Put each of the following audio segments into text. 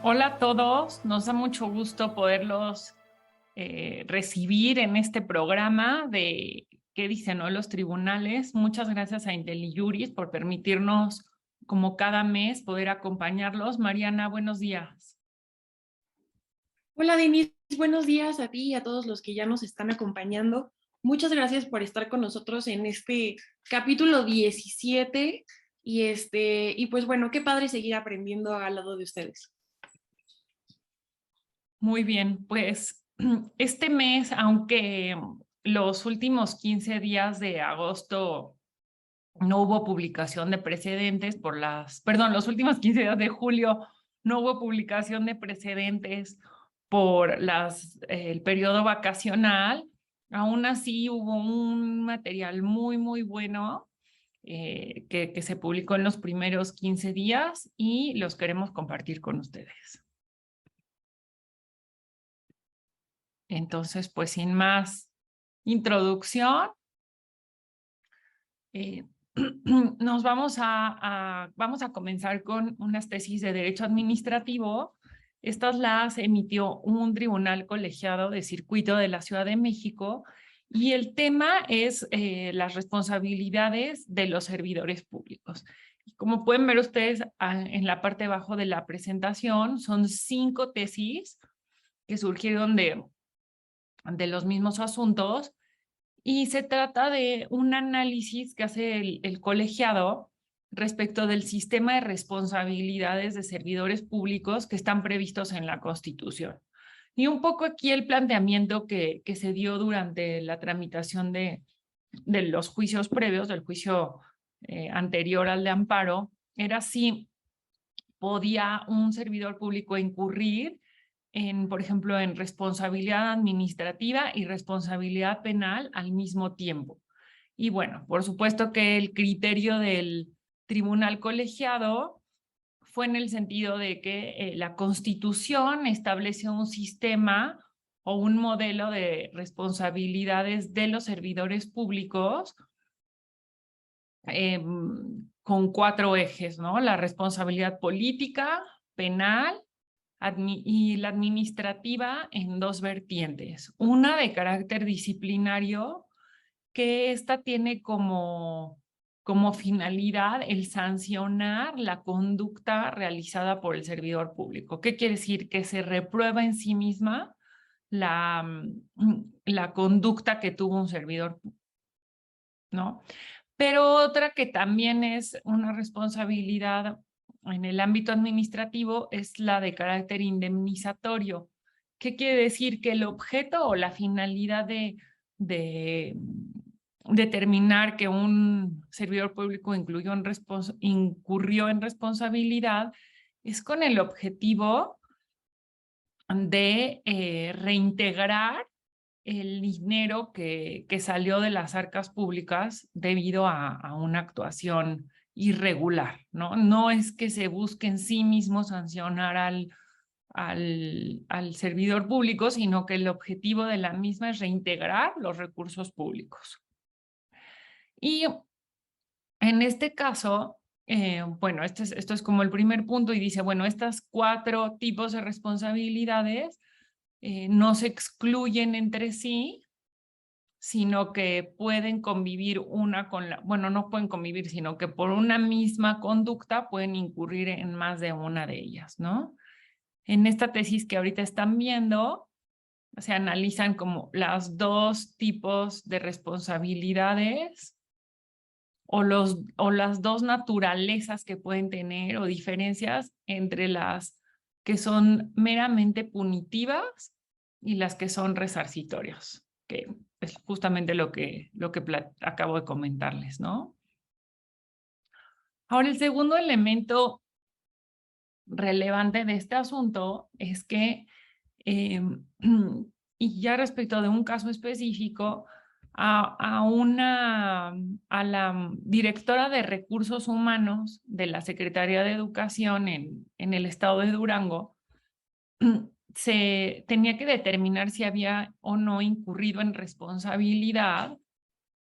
Hola a todos, nos da mucho gusto poderlos recibir en este programa de ¿Qué dicen hoy los tribunales? Muchas gracias a IntelliJuris por permitirnos, como cada mes, poder acompañarlos. Mariana, buenos días. Hola Denise, buenos días a ti y a todos los que ya nos están acompañando. Muchas gracias por estar con nosotros en este capítulo 17 y pues bueno, qué padre seguir aprendiendo al lado de ustedes. Muy bien, pues este mes, aunque los últimos 15 días de agosto no hubo publicación de precedentes los últimos 15 días de julio no hubo publicación de precedentes por el periodo vacacional. Aún así hubo un material muy bueno que se publicó en los primeros 15 días y los queremos compartir con ustedes. Entonces, pues sin más introducción, nos vamos a comenzar con unas tesis de derecho administrativo. Estas las emitió un tribunal colegiado de circuito de la Ciudad de México y el tema es las responsabilidades de los servidores públicos. Y como pueden ver ustedes en la parte de abajo de la presentación, son 5 tesis que surgieron de los mismos asuntos. Y se trata de un análisis que hace el colegiado respecto del sistema de responsabilidades de servidores públicos que están previstos en la Constitución. Y un poco aquí el planteamiento que se dio durante la tramitación de los juicios previos, del juicio anterior al de amparo, era si podía un servidor público incurrir por ejemplo, en responsabilidad administrativa y responsabilidad penal al mismo tiempo. Y bueno, por supuesto que el criterio del tribunal colegiado fue en el sentido de que la Constitución establece un sistema o un modelo de responsabilidades de los servidores públicos con 4 ejes, ¿no? La responsabilidad política, penal, y la administrativa en 2 vertientes. Una de carácter disciplinario, que esta tiene como finalidad el sancionar la conducta realizada por el servidor público. ¿Qué quiere decir? Que se reprueba en sí misma la conducta que tuvo un servidor, ¿no? Pero otra que también es una responsabilidad en el ámbito administrativo es la de carácter indemnizatorio. ¿Qué quiere decir? Que el objeto o la finalidad de determinar que un servidor público incurrió en responsabilidad es con el objetivo de reintegrar el dinero que salió de las arcas públicas debido a una actuación irregular, ¿no? No es que se busque en sí mismo sancionar al servidor público, sino que el objetivo de la misma es reintegrar los recursos públicos. Y en este caso, bueno, esto es como el primer punto y dice, bueno, estas 4 tipos de responsabilidades no se excluyen entre sí, sino que pueden convivir una con la, bueno, no pueden convivir, sino que por una misma conducta pueden incurrir en más de una de ellas, ¿no? En esta tesis que ahorita están viendo, se analizan como las 2 tipos de responsabilidades o las 2 naturalezas que pueden tener o diferencias entre las que son meramente punitivas y las que son resarcitorias, que es justamente lo que acabo de comentarles, ¿no? Ahora, el segundo elemento relevante de este asunto es que, y ya respecto de un caso específico, a la directora de Recursos Humanos de la Secretaría de Educación en el estado de Durango, se tenía que determinar si había o no incurrido en responsabilidad,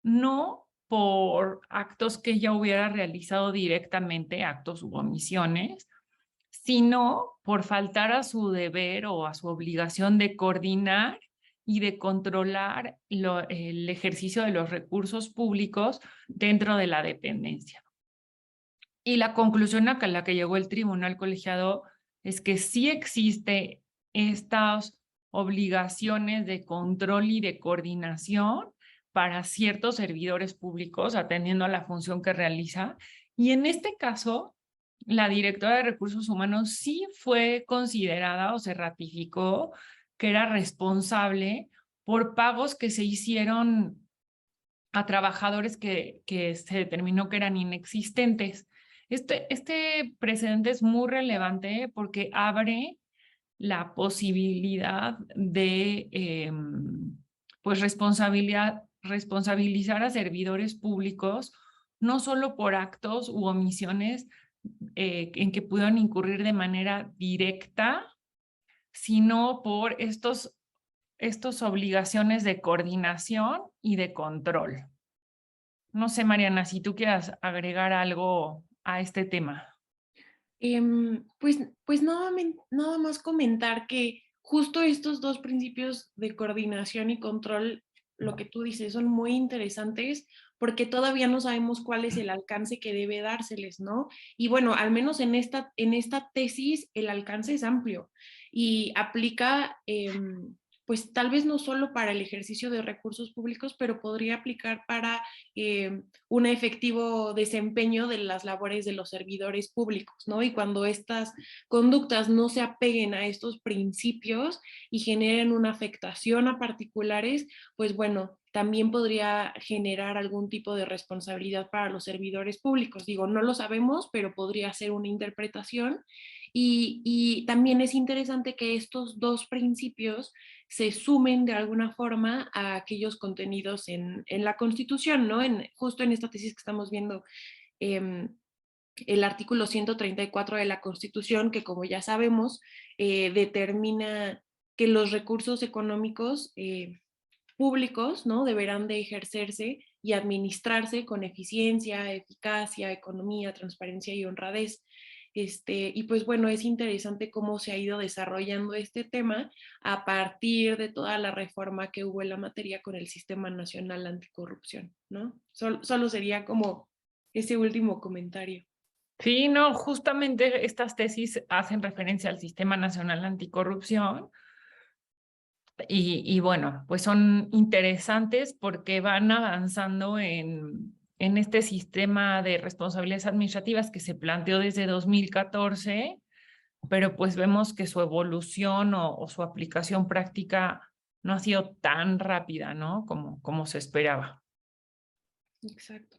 no por actos que ella hubiera realizado directamente, actos u omisiones, sino por faltar a su deber o a su obligación de coordinar y de controlar el ejercicio de los recursos públicos dentro de la dependencia. Y la conclusión a la que llegó el tribunal colegiado es que sí existe estas obligaciones de control y de coordinación para ciertos servidores públicos, atendiendo a la función que realiza. Y en este caso, la directora de Recursos Humanos sí fue considerada o se ratificó que era responsable por pagos que se hicieron a trabajadores que se determinó que eran inexistentes. Este precedente es muy relevante porque abre la posibilidad de pues responsabilizar a servidores públicos, no solo por actos u omisiones en que puedan incurrir de manera directa, sino por estas obligaciones de coordinación y de control. No sé, Mariana, si tú quieras agregar algo a este tema. Pues nada más comentar que justo estos dos principios de coordinación y control, lo que tú dices, son muy interesantes porque todavía no sabemos cuál es el alcance que debe dárseles, ¿no? Y bueno, al menos en esta tesis el alcance es amplio y aplica, pues tal vez no solo para el ejercicio de recursos públicos, pero podría aplicar para un efectivo desempeño de las labores de los servidores públicos, ¿no? Y cuando estas conductas no se apeguen a estos principios y generen una afectación a particulares, pues bueno, también podría generar algún tipo de responsabilidad para los servidores públicos. Digo, no lo sabemos, pero podría ser una interpretación. Y también es interesante que estos dos principios se sumen de alguna forma a aquellos contenidos en la Constitución, ¿no? Justo en esta tesis que estamos viendo, el artículo 134 de la Constitución, que como ya sabemos, determina que los recursos económicos públicos, ¿no? Deberán de ejercerse y administrarse con eficiencia, eficacia, economía, transparencia y honradez. Y pues bueno, es interesante cómo se ha ido desarrollando este tema a partir de toda la reforma que hubo en la materia con el Sistema Nacional Anticorrupción, ¿no? Solo sería como ese último comentario. Sí, no, justamente estas tesis hacen referencia al Sistema Nacional Anticorrupción y bueno, pues son interesantes porque van avanzando en este sistema de responsabilidades administrativas que se planteó desde 2014, pero pues vemos que su evolución o su aplicación práctica no ha sido tan rápida, ¿no? Como se esperaba. Exacto.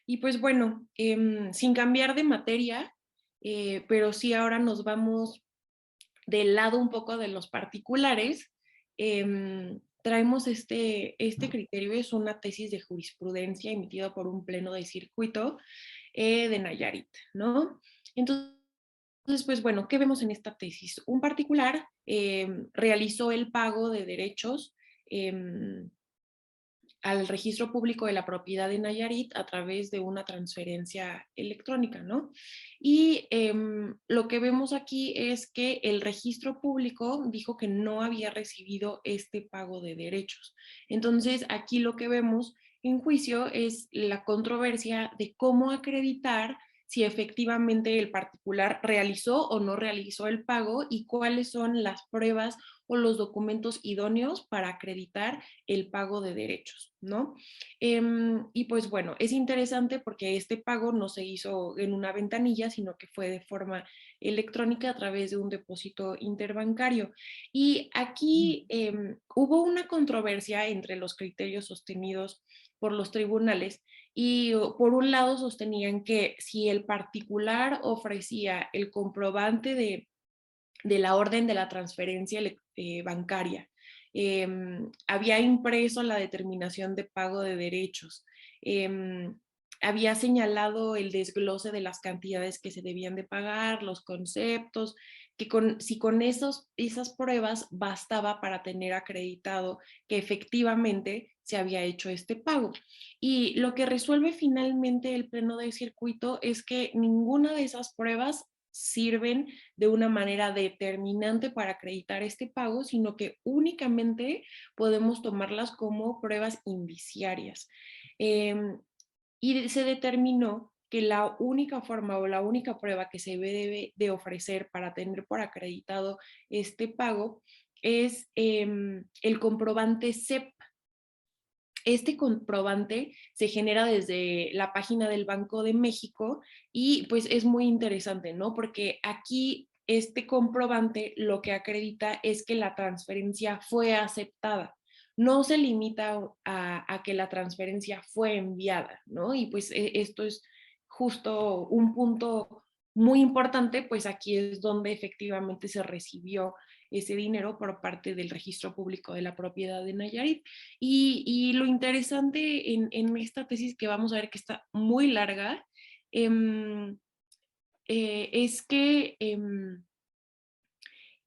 Y pues bueno, sin cambiar de materia, pero sí ahora nos vamos del lado un poco de los particulares. Traemos este criterio, es una tesis de jurisprudencia emitida por un pleno de circuito de Nayarit, ¿no? Entonces, pues bueno, ¿qué vemos en esta tesis? Un particular realizó el pago de derechos al registro público de la propiedad de Nayarit a través de una transferencia electrónica, ¿no? Y lo que vemos aquí es que el registro público dijo que no había recibido este pago de derechos. Entonces, aquí lo que vemos en juicio es la controversia de cómo acreditar si efectivamente el particular realizó o no realizó el pago y cuáles son las pruebas o los documentos idóneos para acreditar el pago de derechos, ¿no? Y pues bueno, es interesante porque este pago no se hizo en una ventanilla, sino que fue de forma electrónica a través de un depósito interbancario. Y aquí hubo una controversia entre los criterios sostenidos por los tribunales y por un lado sostenían que si el particular ofrecía el comprobante de la orden de la transferencia bancaria, había impreso la determinación de pago de derechos, había señalado el desglose de las cantidades que se debían de pagar, los conceptos, que si con esas pruebas bastaba para tener acreditado que efectivamente se había hecho este pago. Y lo que resuelve finalmente el pleno de circuito es que ninguna de esas pruebas sirven de una manera determinante para acreditar este pago, sino que únicamente podemos tomarlas como pruebas indiciarias. Y se determinó que la única forma o la única prueba que se debe de ofrecer para tener por acreditado este pago es el comprobante CEP. Este comprobante se genera desde la página del Banco de México y pues es muy interesante, ¿no? Porque aquí este comprobante lo que acredita es que la transferencia fue aceptada. No se limita a que la transferencia fue enviada, ¿no? Y pues esto es justo un punto muy importante, pues aquí es donde efectivamente se recibió ese dinero por parte del Registro Público de la Propiedad de Nayarit. Y lo interesante en esta tesis que vamos a ver que está muy larga, es que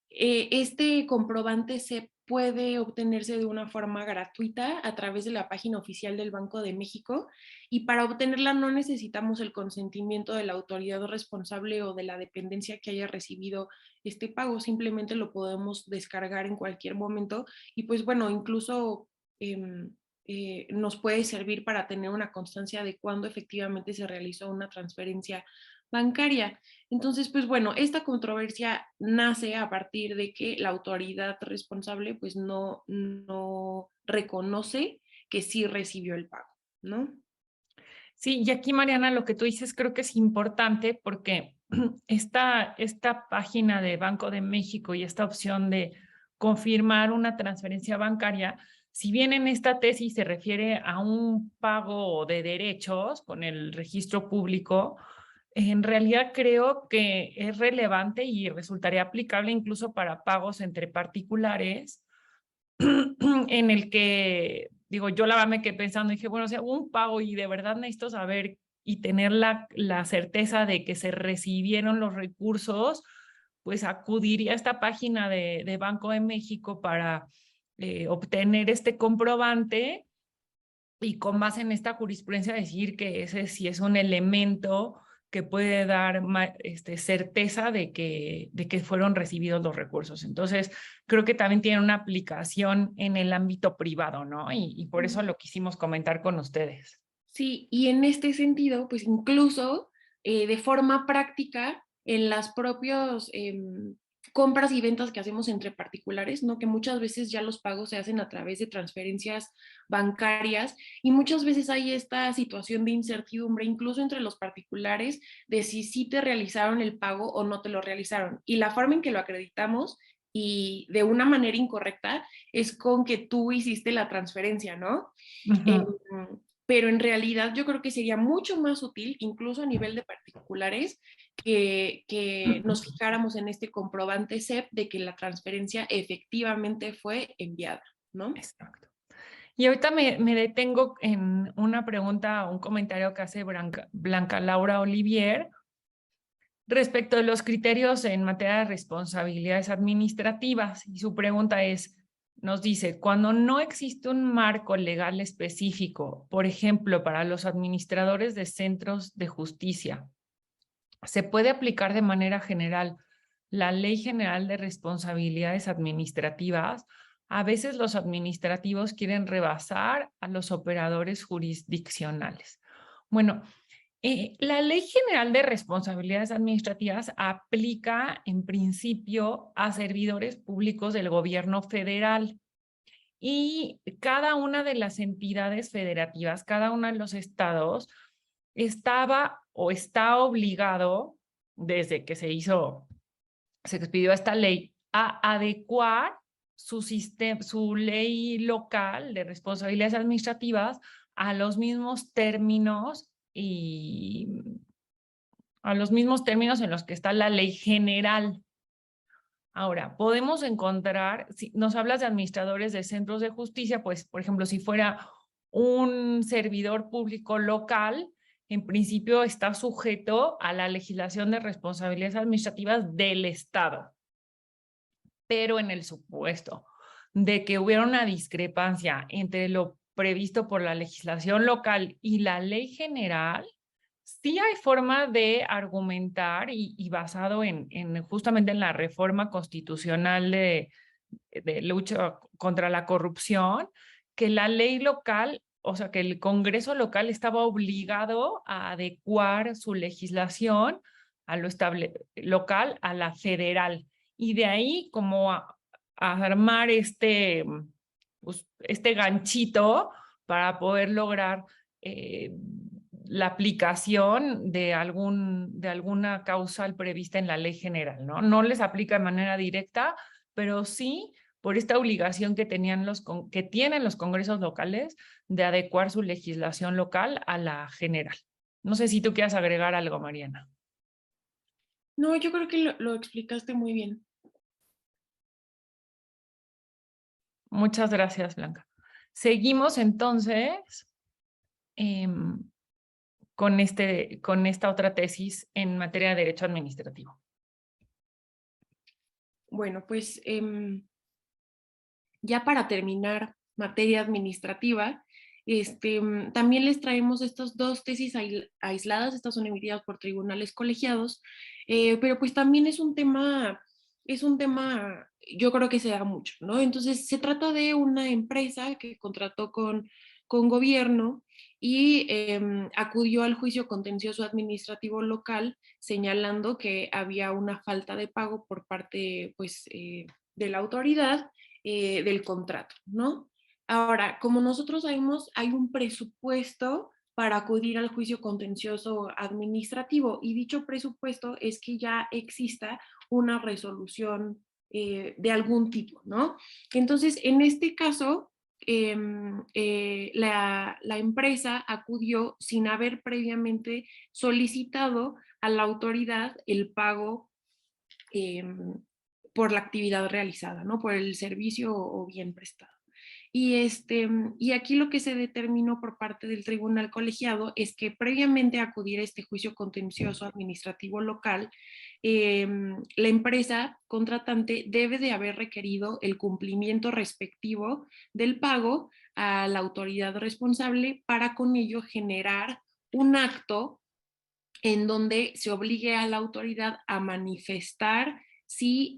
este comprobante se puede obtenerse de una forma gratuita a través de la página oficial del Banco de México y para obtenerla no necesitamos el consentimiento de la autoridad responsable o de la dependencia que haya recibido este pago, simplemente lo podemos descargar en cualquier momento y pues bueno, incluso nos puede servir para tener una constancia de cuándo efectivamente se realizó una transferencia bancaria. Entonces, pues bueno, esta controversia nace a partir de que la autoridad responsable pues no reconoce que sí recibió el pago, ¿no? Sí, y aquí, Mariana, lo que tú dices creo que es importante porque esta página de Banco de México y esta opción de confirmar una transferencia bancaria, si bien en esta tesis se refiere a un pago de derechos con el registro público, en realidad creo que es relevante y resultaría aplicable incluso para pagos entre particulares en el que, digo, yo la verdad me quedé pensando, dije, bueno, o sea, un pago y de verdad necesito saber y tener la certeza de que se recibieron los recursos, pues acudiría a esta página de Banco de México para obtener este comprobante y con base en esta jurisprudencia decir que ese sí es un elemento que puede dar certeza de que fueron recibidos los recursos. Entonces, creo que también tiene una aplicación en el ámbito privado, ¿no? Y por eso lo quisimos comentar con ustedes. Sí, y en este sentido, pues incluso de forma práctica, en las propias compras y ventas que hacemos entre particulares, ¿no? Que muchas veces ya los pagos se hacen a través de transferencias bancarias y muchas veces hay esta situación de incertidumbre, incluso entre los particulares, de si sí te realizaron el pago o no te lo realizaron. Y la forma en que lo acreditamos y de una manera incorrecta es con que tú hiciste la transferencia, ¿no? Ujú. Pero en realidad yo creo que sería mucho más útil, incluso a nivel de particulares, que nos fijáramos en este comprobante CEP de que la transferencia efectivamente fue enviada, ¿no? Exacto. Y ahorita me detengo en una pregunta, un comentario que hace Blanca Laura Olivier respecto de los criterios en materia de responsabilidades administrativas. Y su pregunta es, nos dice, cuando no existe un marco legal específico, por ejemplo, para los administradores de centros de justicia, ¿se puede aplicar de manera general la Ley General de Responsabilidades Administrativas? A veces los administrativos quieren rebasar a los operadores jurisdiccionales. Bueno, la Ley General de Responsabilidades Administrativas aplica en principio a servidores públicos del gobierno federal y cada una de las entidades federativas, cada uno de los estados estaba o está obligado desde que se expidió esta ley a adecuar su sistema, su ley local de responsabilidades administrativas a los mismos términos y a los mismos términos en los que está la ley general. Ahora, podemos encontrar, si nos hablas de administradores de centros de justicia, pues, por ejemplo, si fuera un servidor público local, en principio está sujeto a la legislación de responsabilidades administrativas del Estado. Pero en el supuesto de que hubiera una discrepancia entre lo previsto por la legislación local y la ley general, sí hay forma de argumentar y basado en justamente en la reforma constitucional de lucha contra la corrupción, que la ley local, o sea, que el Congreso local estaba obligado a adecuar su legislación a lo local a la federal. Y de ahí como a armar pues, este ganchito para poder lograr la aplicación de alguna causal prevista en la ley general, ¿no? No les aplica de manera directa, pero sí por esta obligación que que tienen los congresos locales de adecuar su legislación local a la general. No sé si tú quieras agregar algo, Mariana. No, yo creo que lo explicaste muy bien. Muchas gracias, Blanca. Seguimos entonces con esta otra tesis en materia de derecho administrativo. Bueno, pues ya para terminar materia administrativa, también les traemos estas dos tesis aisladas, estas son emitidas por tribunales colegiados, pero pues también es un tema, yo creo que se da mucho, ¿no? Entonces se trata de una empresa que contrató con gobierno y acudió al juicio contencioso administrativo local señalando que había una falta de pago por parte, pues, de la autoridad del contrato, ¿no? Ahora, como nosotros sabemos, hay un presupuesto para acudir al juicio contencioso administrativo y dicho presupuesto es que ya exista una resolución de algún tipo, ¿no? Entonces, en este caso, la empresa acudió sin haber previamente solicitado a la autoridad el pago eh, por la actividad realizada, ¿no? Por el servicio o bien prestado. Y aquí lo que se determinó por parte del tribunal colegiado es que previamente a acudir a este juicio contencioso administrativo local, la empresa contratante debe de haber requerido el cumplimiento respectivo del pago a la autoridad responsable para con ello generar un acto en donde se obligue a la autoridad a manifestar si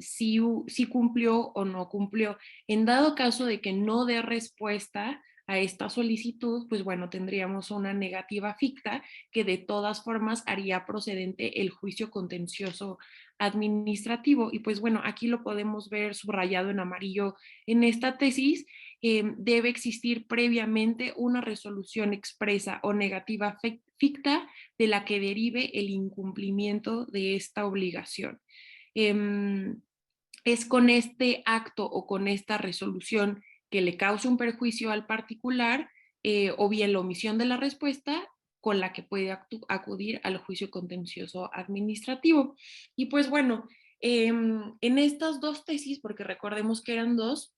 cumplió o no cumplió. En dado caso de que no dé respuesta a esta solicitud, pues bueno, tendríamos una negativa ficta que de todas formas haría procedente el juicio contencioso administrativo. Y pues bueno, aquí lo podemos ver subrayado en amarillo en esta tesis. Debe existir previamente una resolución expresa o negativa ficta de la que derive el incumplimiento de esta obligación. Es con este acto o con esta resolución que le cause un perjuicio al particular o bien la omisión de la respuesta con la que puede acudir al juicio contencioso administrativo. Y pues bueno, en estas dos tesis, porque recordemos que eran dos,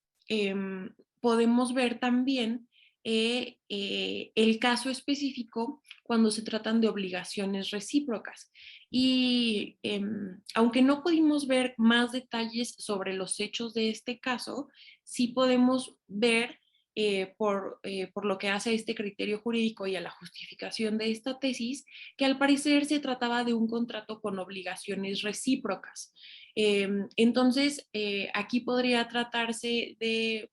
podemos ver también el caso específico cuando se tratan de obligaciones recíprocas. Y aunque no pudimos ver más detalles sobre los hechos de este caso, sí podemos ver por lo que hace a este criterio jurídico y a la justificación de esta tesis, que al parecer se trataba de un contrato con obligaciones recíprocas. Entonces, aquí podría tratarse de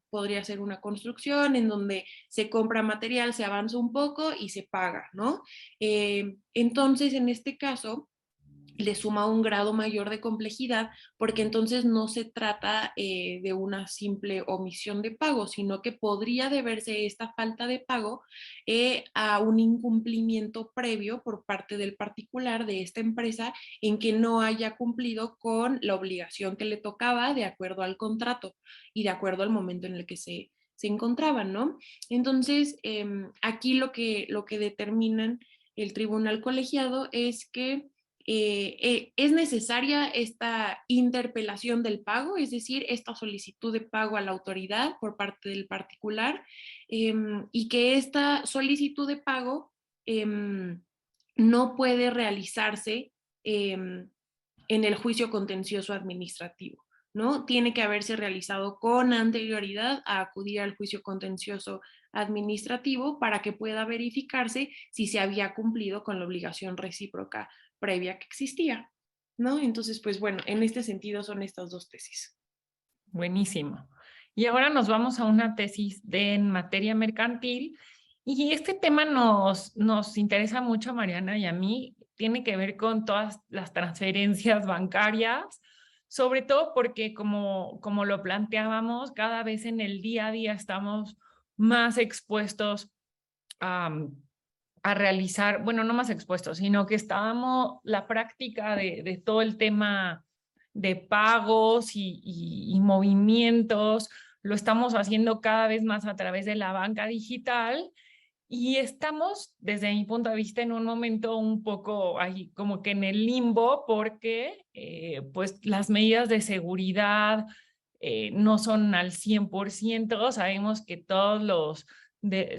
podría ser una construcción en donde se compra material, se avanza un poco y se paga, ¿no? Entonces, en este caso, le suma un grado mayor de complejidad porque entonces no se trata de una simple omisión de pago, sino que podría deberse esta falta de pago a un incumplimiento previo por parte del particular de esta empresa en que no haya cumplido con la obligación que le tocaba de acuerdo al contrato y de acuerdo al momento en el que se encontraban, ¿no? Entonces, aquí lo que determinan el tribunal colegiado es que es necesaria esta interpelación del pago, es decir, esta solicitud de pago a la autoridad por parte del particular y que esta solicitud de pago no puede realizarse en el juicio contencioso administrativo, ¿no? Tiene que haberse realizado con anterioridad a acudir al juicio contencioso administrativo para que pueda verificarse si se había cumplido con la obligación recíproca previa que existía, ¿no? Entonces, pues bueno, en este sentido son estas dos tesis. Buenísimo. Y ahora nos vamos a una tesis en materia mercantil y este tema nos interesa mucho a Mariana y a mí. Tiene que ver con todas las transferencias bancarias, sobre todo porque como lo planteábamos, cada vez en el día a día estamos más expuestos a, a realizar, bueno, no más expuestos, sino que estábamos la práctica de todo el tema de pagos y movimientos, lo estamos haciendo cada vez más a través de la banca digital y estamos, desde mi punto de vista, en un momento un poco ahí como que en el limbo porque pues las medidas de seguridad no son al 100%. Sabemos que todos los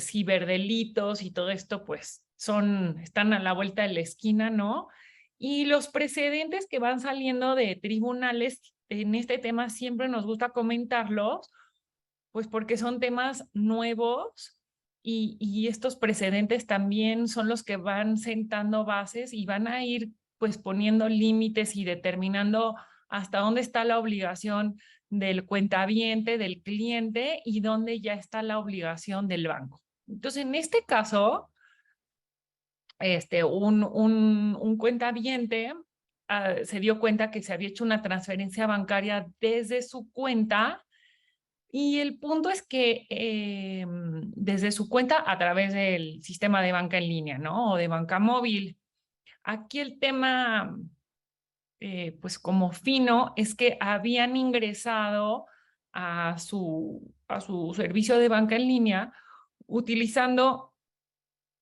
ciberdelitos y todo esto pues están a la vuelta de la esquina, ¿no? Y los precedentes que van saliendo de tribunales en este tema siempre nos gusta comentarlos, pues porque son temas nuevos y estos precedentes también son los que van sentando bases y van a ir pues poniendo límites y determinando hasta dónde está la obligación del cuentaviente, del cliente y dónde ya está la obligación del banco. Entonces, en este caso, un cuentaviente se dio cuenta que se había hecho una transferencia bancaria desde su cuenta y el punto es que desde su cuenta a través del sistema de banca en línea, ¿no? O de banca móvil. Aquí el tema, pues como fino, es que habían ingresado a su servicio de banca en línea utilizando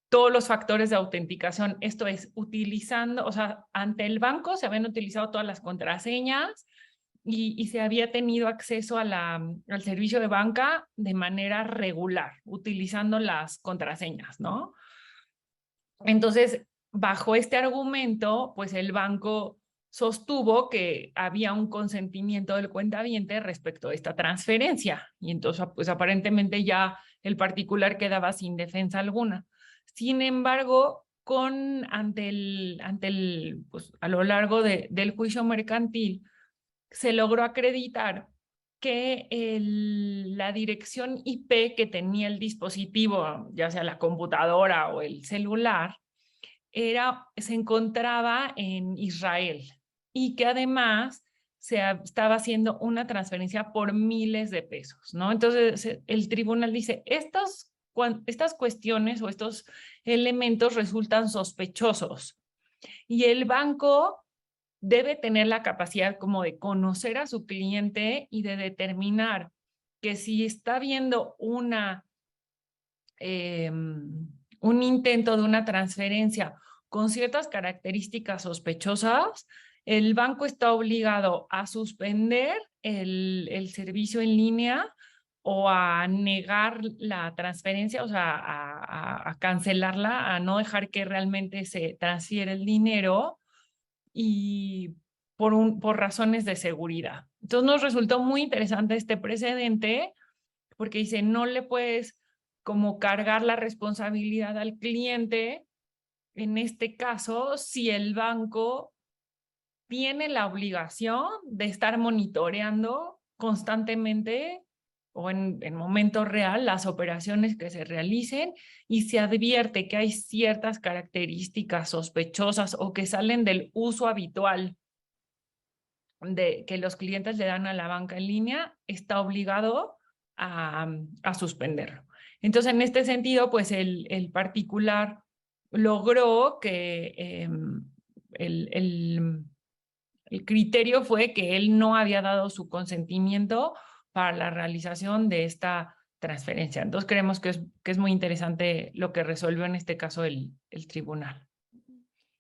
todos los factores de autenticación. Esto es, utilizando, o sea, ante el banco se habían utilizado todas las contraseñas y se había tenido acceso al servicio de banca de manera regular, utilizando las contraseñas, ¿no? Entonces, bajo este argumento, pues el banco sostuvo que había un consentimiento del cuentaviente respecto a esta transferencia y entonces, pues aparentemente ya el particular quedaba sin defensa alguna. Sin embargo, pues, a lo largo del juicio mercantil, se logró acreditar que la dirección IP que tenía el dispositivo, ya sea la computadora o el celular, se encontraba en Israel y que además estaba haciendo una transferencia por miles de pesos, ¿no? Entonces el tribunal dice, estas cuestiones o estos elementos resultan sospechosos y el banco debe tener la capacidad como de conocer a su cliente y de determinar que si está viendo un intento de una transferencia con ciertas características sospechosas, el banco está obligado a suspender el servicio en línea o a negar la transferencia, o sea, a cancelarla, a no dejar que realmente se transfiera el dinero y por razones de seguridad. Entonces nos resultó muy interesante este precedente porque dice, no le puedes como cargar la responsabilidad al cliente, en este caso, si el banco tiene la obligación de estar monitoreando constantemente o en momento real las operaciones que se realicen y se advierte que hay ciertas características sospechosas o que salen del uso habitual que los clientes le dan a la banca en línea, está obligado a suspenderlo. Entonces, en este sentido, pues el particular logró que el criterio fue que él no había dado su consentimiento para la realización de esta transferencia. Entonces, creemos que es muy interesante lo que resolvió en este caso el tribunal.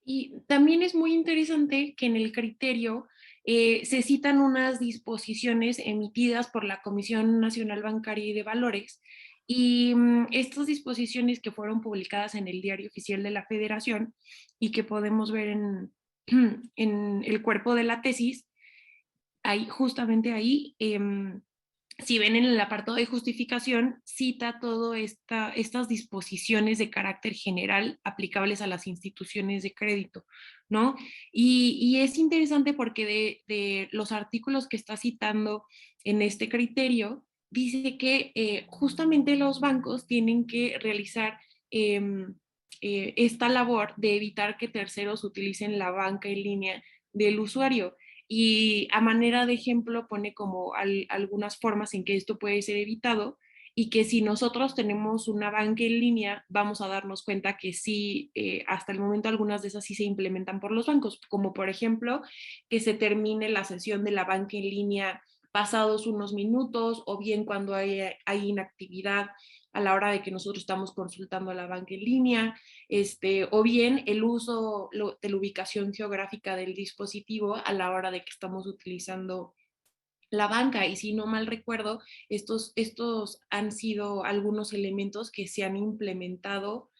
Y también es muy interesante que en el criterio se citan unas disposiciones emitidas por la Comisión Nacional Bancaria y de Valores y estas disposiciones que fueron publicadas en el Diario Oficial de la Federación y que podemos ver en, en el cuerpo de la tesis, ahí, justamente ahí, si ven en el apartado de justificación, cita todas estas disposiciones de carácter general aplicables a las instituciones de crédito, ¿no? Y es interesante porque de los artículos que está citando en este criterio, dice que justamente los bancos tienen que realizar esta labor de evitar que terceros utilicen la banca en línea del usuario. Y a manera de ejemplo pone como algunas formas en que esto puede ser evitado y que si nosotros tenemos una banca en línea, vamos a darnos cuenta que sí, hasta el momento algunas de esas sí se implementan por los bancos, como por ejemplo que se termine la sesión de la banca en línea pasados unos minutos o bien cuando hay inactividad a la hora de que nosotros estamos consultando a la banca en línea, o bien el uso de la ubicación geográfica del dispositivo a la hora de que estamos utilizando la banca. Y si no mal recuerdo, estos han sido algunos elementos que se han implementado,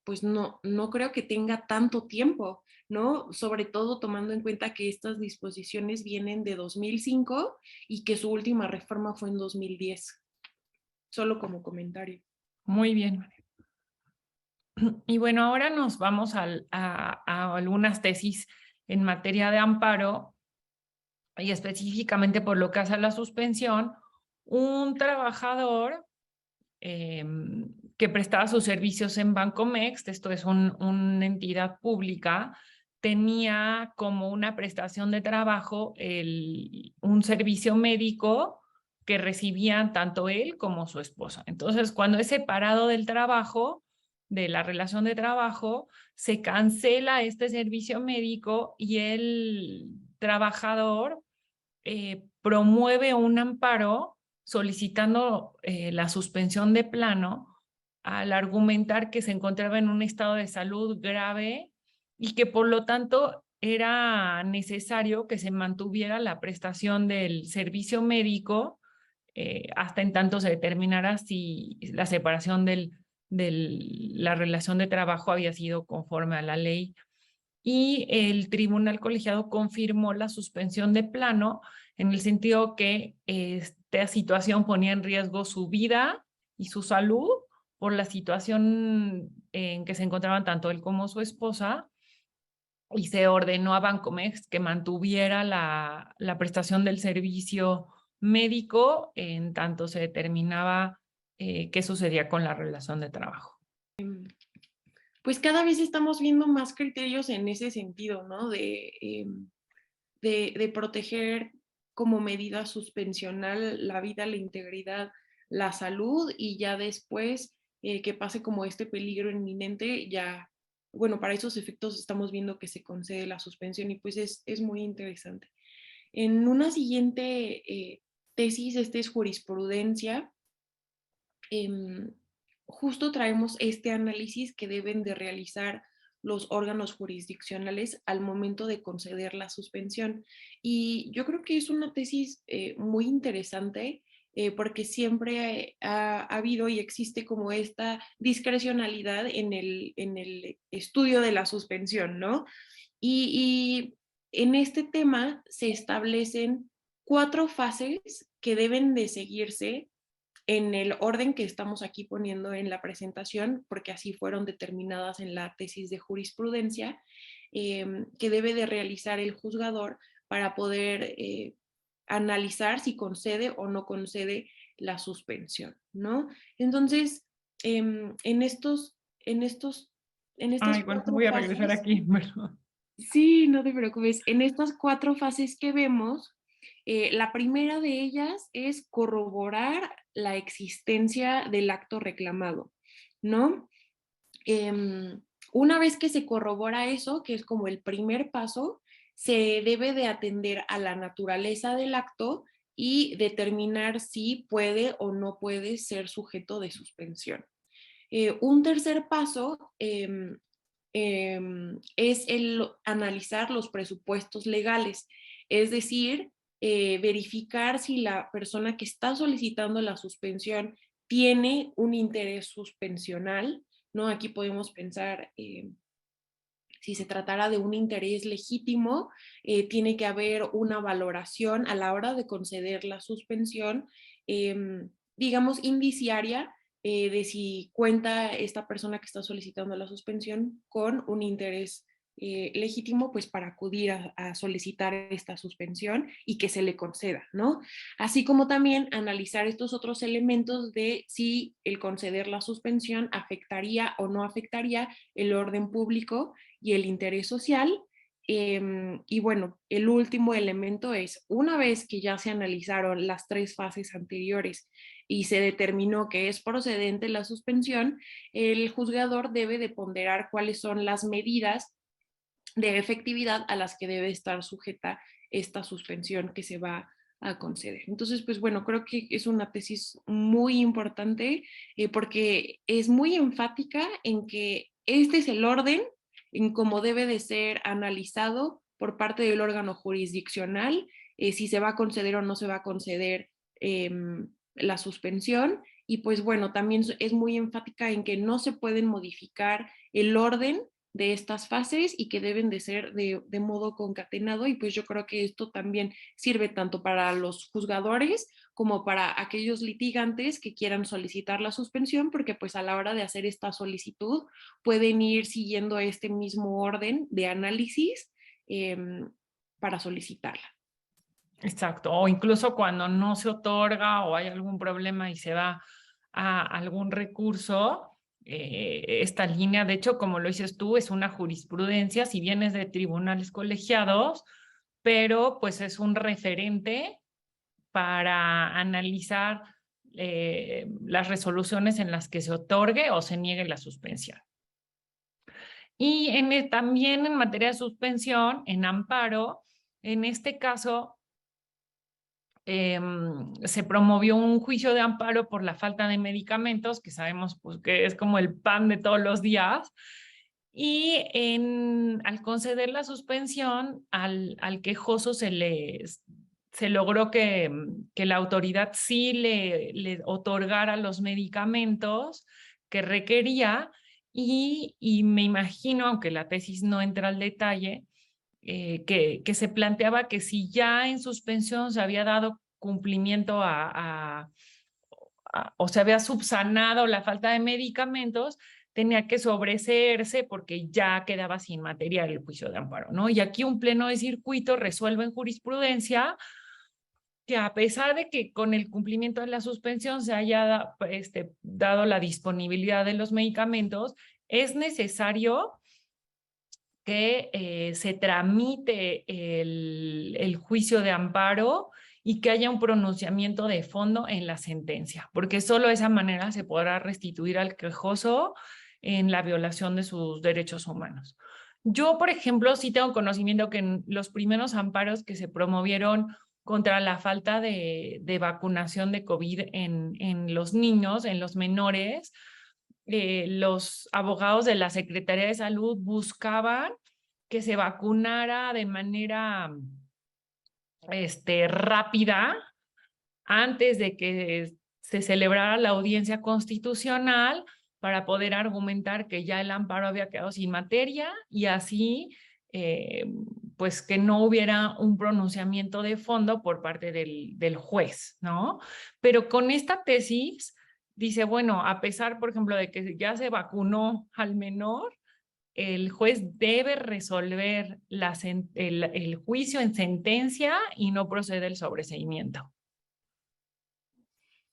pues no creo que tenga tanto tiempo, ¿no? Sobre todo tomando en cuenta que estas disposiciones vienen de 2005 y que su última reforma fue en 2010. Solo como comentario. Muy bien. Y bueno, ahora nos vamos a algunas tesis en materia de amparo y específicamente por lo que hace a la suspensión. Un trabajador que prestaba sus servicios en Bancomext, esto es una entidad pública, tenía como una prestación de trabajo un servicio médico que recibían tanto él como su esposa. Entonces, cuando es separado del trabajo, de la relación de trabajo, se cancela este servicio médico y el trabajador promueve un amparo solicitando la suspensión de plano al argumentar que se encontraba en un estado de salud grave y que por lo tanto era necesario que se mantuviera la prestación del servicio médico hasta en tanto se determinara si la separación de la relación de trabajo había sido conforme a la ley. Y el tribunal colegiado confirmó la suspensión de plano en el sentido que esta situación ponía en riesgo su vida y su salud por la situación en que se encontraban tanto él como su esposa, y se ordenó a Bancomext que mantuviera la prestación del servicio médico en tanto se determinaba qué sucedía con la relación de trabajo. Pues cada vez estamos viendo más criterios en ese sentido, ¿no? De proteger como medida suspensional la vida, la integridad, la salud y ya después que pase como este peligro inminente, ya, bueno, para esos efectos estamos viendo que se concede la suspensión y pues es muy interesante. En una siguiente tesis, este es jurisprudencia, justo traemos este análisis que deben de realizar los órganos jurisdiccionales al momento de conceder la suspensión. Y yo creo que es una tesis muy interesante porque siempre ha habido y existe como esta discrecionalidad en el estudio de la suspensión, ¿no? Y en este tema se establecen 4 fases que deben de seguirse en el orden que estamos aquí poniendo en la presentación, porque así fueron determinadas en la tesis de jurisprudencia, que debe de realizar el juzgador para poder analizar si concede o no concede la suspensión, ¿no? Entonces, en estas Ay, bueno, 4 voy a regresar fases, aquí, pero... sí, no te preocupes, en estas 4 fases que vemos, la primera de ellas es corroborar la existencia del acto reclamado, ¿no? Una vez que se corrobora eso, que es como el primer paso, se debe de atender a la naturaleza del acto y determinar si puede o no puede ser sujeto de suspensión. Un tercer paso es el analizar los presupuestos legales, es decir, verificar si la persona que está solicitando la suspensión tiene un interés suspensional, ¿no? Aquí podemos pensar si se tratara de un interés legítimo, tiene que haber una valoración a la hora de conceder la suspensión, digamos, indiciaria, de si cuenta esta persona que está solicitando la suspensión con un interés legítimo, pues para acudir a solicitar esta suspensión y que se le conceda, ¿no? Así como también analizar estos otros elementos de si el conceder la suspensión afectaría o no afectaría el orden público y el interés social. Y bueno, el último elemento es, una vez que ya se analizaron las 3 fases anteriores y se determinó que es procedente la suspensión, el juzgador debe de ponderar cuáles son las medidas de efectividad a las que debe estar sujeta esta suspensión que se va a conceder. Entonces, pues bueno, creo que es una tesis muy importante porque es muy enfática en que este es el orden en cómo debe de ser analizado por parte del órgano jurisdiccional, si se va a conceder o no se va a conceder la suspensión. Y pues bueno, también es muy enfática en que no se pueden modificar el orden de estas fases y que deben de ser de modo concatenado, y pues yo creo que esto también sirve tanto para los juzgadores como para aquellos litigantes que quieran solicitar la suspensión, porque pues a la hora de hacer esta solicitud pueden ir siguiendo este mismo orden de análisis para solicitarla. Exacto, o incluso cuando no se otorga o hay algún problema y se va a algún recurso, esta línea, de hecho, como lo dices tú, es una jurisprudencia, si bien es de tribunales colegiados, pero pues es un referente para analizar las resoluciones en las que se otorgue o se niegue la suspensión. Y también en materia de suspensión, en amparo, en este caso, se promovió un juicio de amparo por la falta de medicamentos, que sabemos pues, que es como el pan de todos los días, y al conceder la suspensión, al quejoso se logró que la autoridad sí le otorgara los medicamentos que requería, y me imagino, aunque la tesis no entra al detalle, que se planteaba que si ya en suspensión se había dado cumplimiento o se había subsanado la falta de medicamentos, tenía que sobreseerse porque ya quedaba sin material el juicio de amparo, ¿no? Y aquí un pleno de circuito resuelve en jurisprudencia que a pesar de que con el cumplimiento de la suspensión se haya dado la disponibilidad de los medicamentos, es necesario que se tramite el juicio de amparo y que haya un pronunciamiento de fondo en la sentencia, porque solo de esa manera se podrá restituir al quejoso en la violación de sus derechos humanos. Yo, por ejemplo, sí tengo conocimiento que en los primeros amparos que se promovieron contra la falta de vacunación de COVID en los niños, en los menores, los abogados de la Secretaría de Salud buscaban que se vacunara de manera rápida antes de que se celebrara la audiencia constitucional para poder argumentar que ya el amparo había quedado sin materia y así pues que no hubiera un pronunciamiento de fondo por parte del juez, ¿no? Pero con esta tesis dice, bueno, a pesar, por ejemplo, de que ya se vacunó al menor, el juez debe resolver el juicio en sentencia y no procede el sobreseimiento.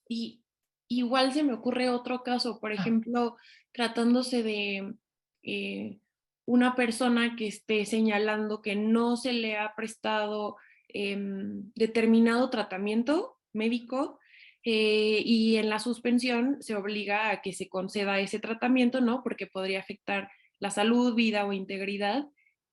Y igual se me ocurre otro caso, por ejemplo, tratándose de una persona que esté señalando que no se le ha prestado determinado tratamiento médico, y en la suspensión se obliga a que se conceda ese tratamiento, ¿no? Porque podría afectar la salud, vida o integridad.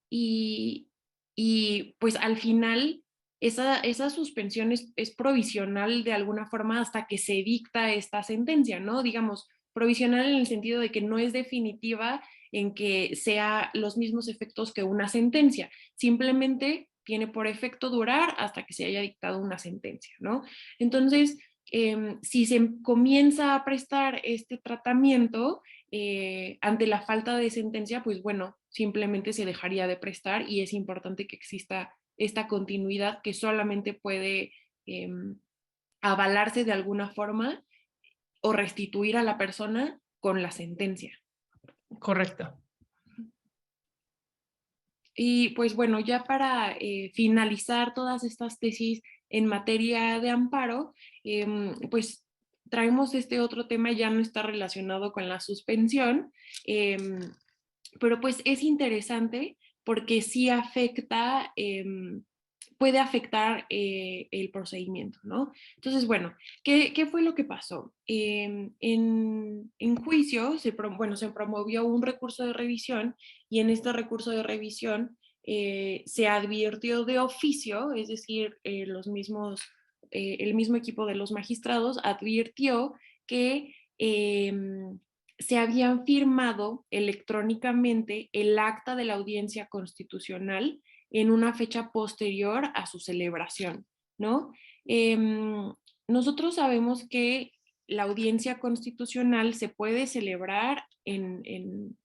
Y, y pues al final esa suspensión es provisional de alguna forma hasta que se dicta esta sentencia, ¿no? Digamos, provisional en el sentido de que no es definitiva en que sea los mismos efectos que una sentencia, simplemente tiene por efecto durar hasta que se haya dictado una sentencia, ¿no? Entonces, si se comienza a prestar este tratamiento ante la falta de sentencia, pues bueno, simplemente se dejaría de prestar y es importante que exista esta continuidad que solamente puede avalarse de alguna forma o restituir a la persona con la sentencia. Correcto. Y pues bueno, ya para finalizar todas estas tesis en materia de amparo, pues traemos este otro tema, ya no está relacionado con la suspensión, pero pues es interesante porque sí afecta, puede afectar el procedimiento, ¿no? Entonces, bueno, ¿qué fue lo que pasó? En juicio, se promovió un recurso de revisión y en este recurso de revisión se advirtió de oficio, es decir, el mismo equipo de los magistrados advirtió que se habían firmado electrónicamente el acta de la audiencia constitucional en una fecha posterior a su celebración, ¿no? Nosotros sabemos que la audiencia constitucional se puede celebrar en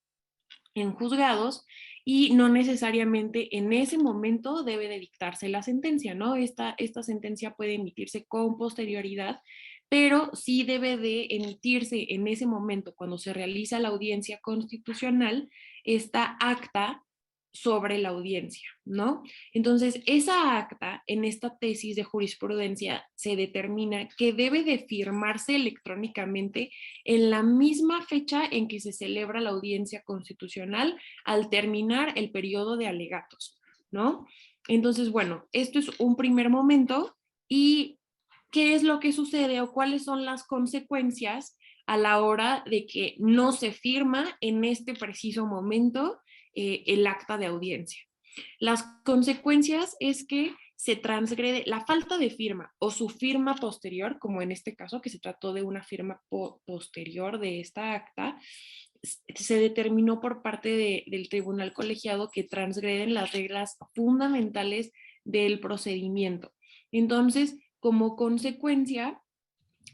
juzgados y no necesariamente en ese momento debe de dictarse la sentencia, ¿no? Esta sentencia puede emitirse con posterioridad, pero sí debe de emitirse en ese momento cuando se realiza la audiencia constitucional esta acta sobre la audiencia, ¿no? Entonces, esa acta en esta tesis de jurisprudencia se determina que debe de firmarse electrónicamente en la misma fecha en que se celebra la audiencia constitucional al terminar el periodo de alegatos, ¿no? Entonces, bueno, esto es un primer momento y ¿qué es lo que sucede o cuáles son las consecuencias a la hora de que no se firma en este preciso momento el acta de audiencia? Las consecuencias es que se transgrede la falta de firma o su firma posterior, como en este caso que se trató de una firma posterior de esta acta, se determinó por parte del tribunal colegiado que transgreden las reglas fundamentales del procedimiento. Entonces, como consecuencia,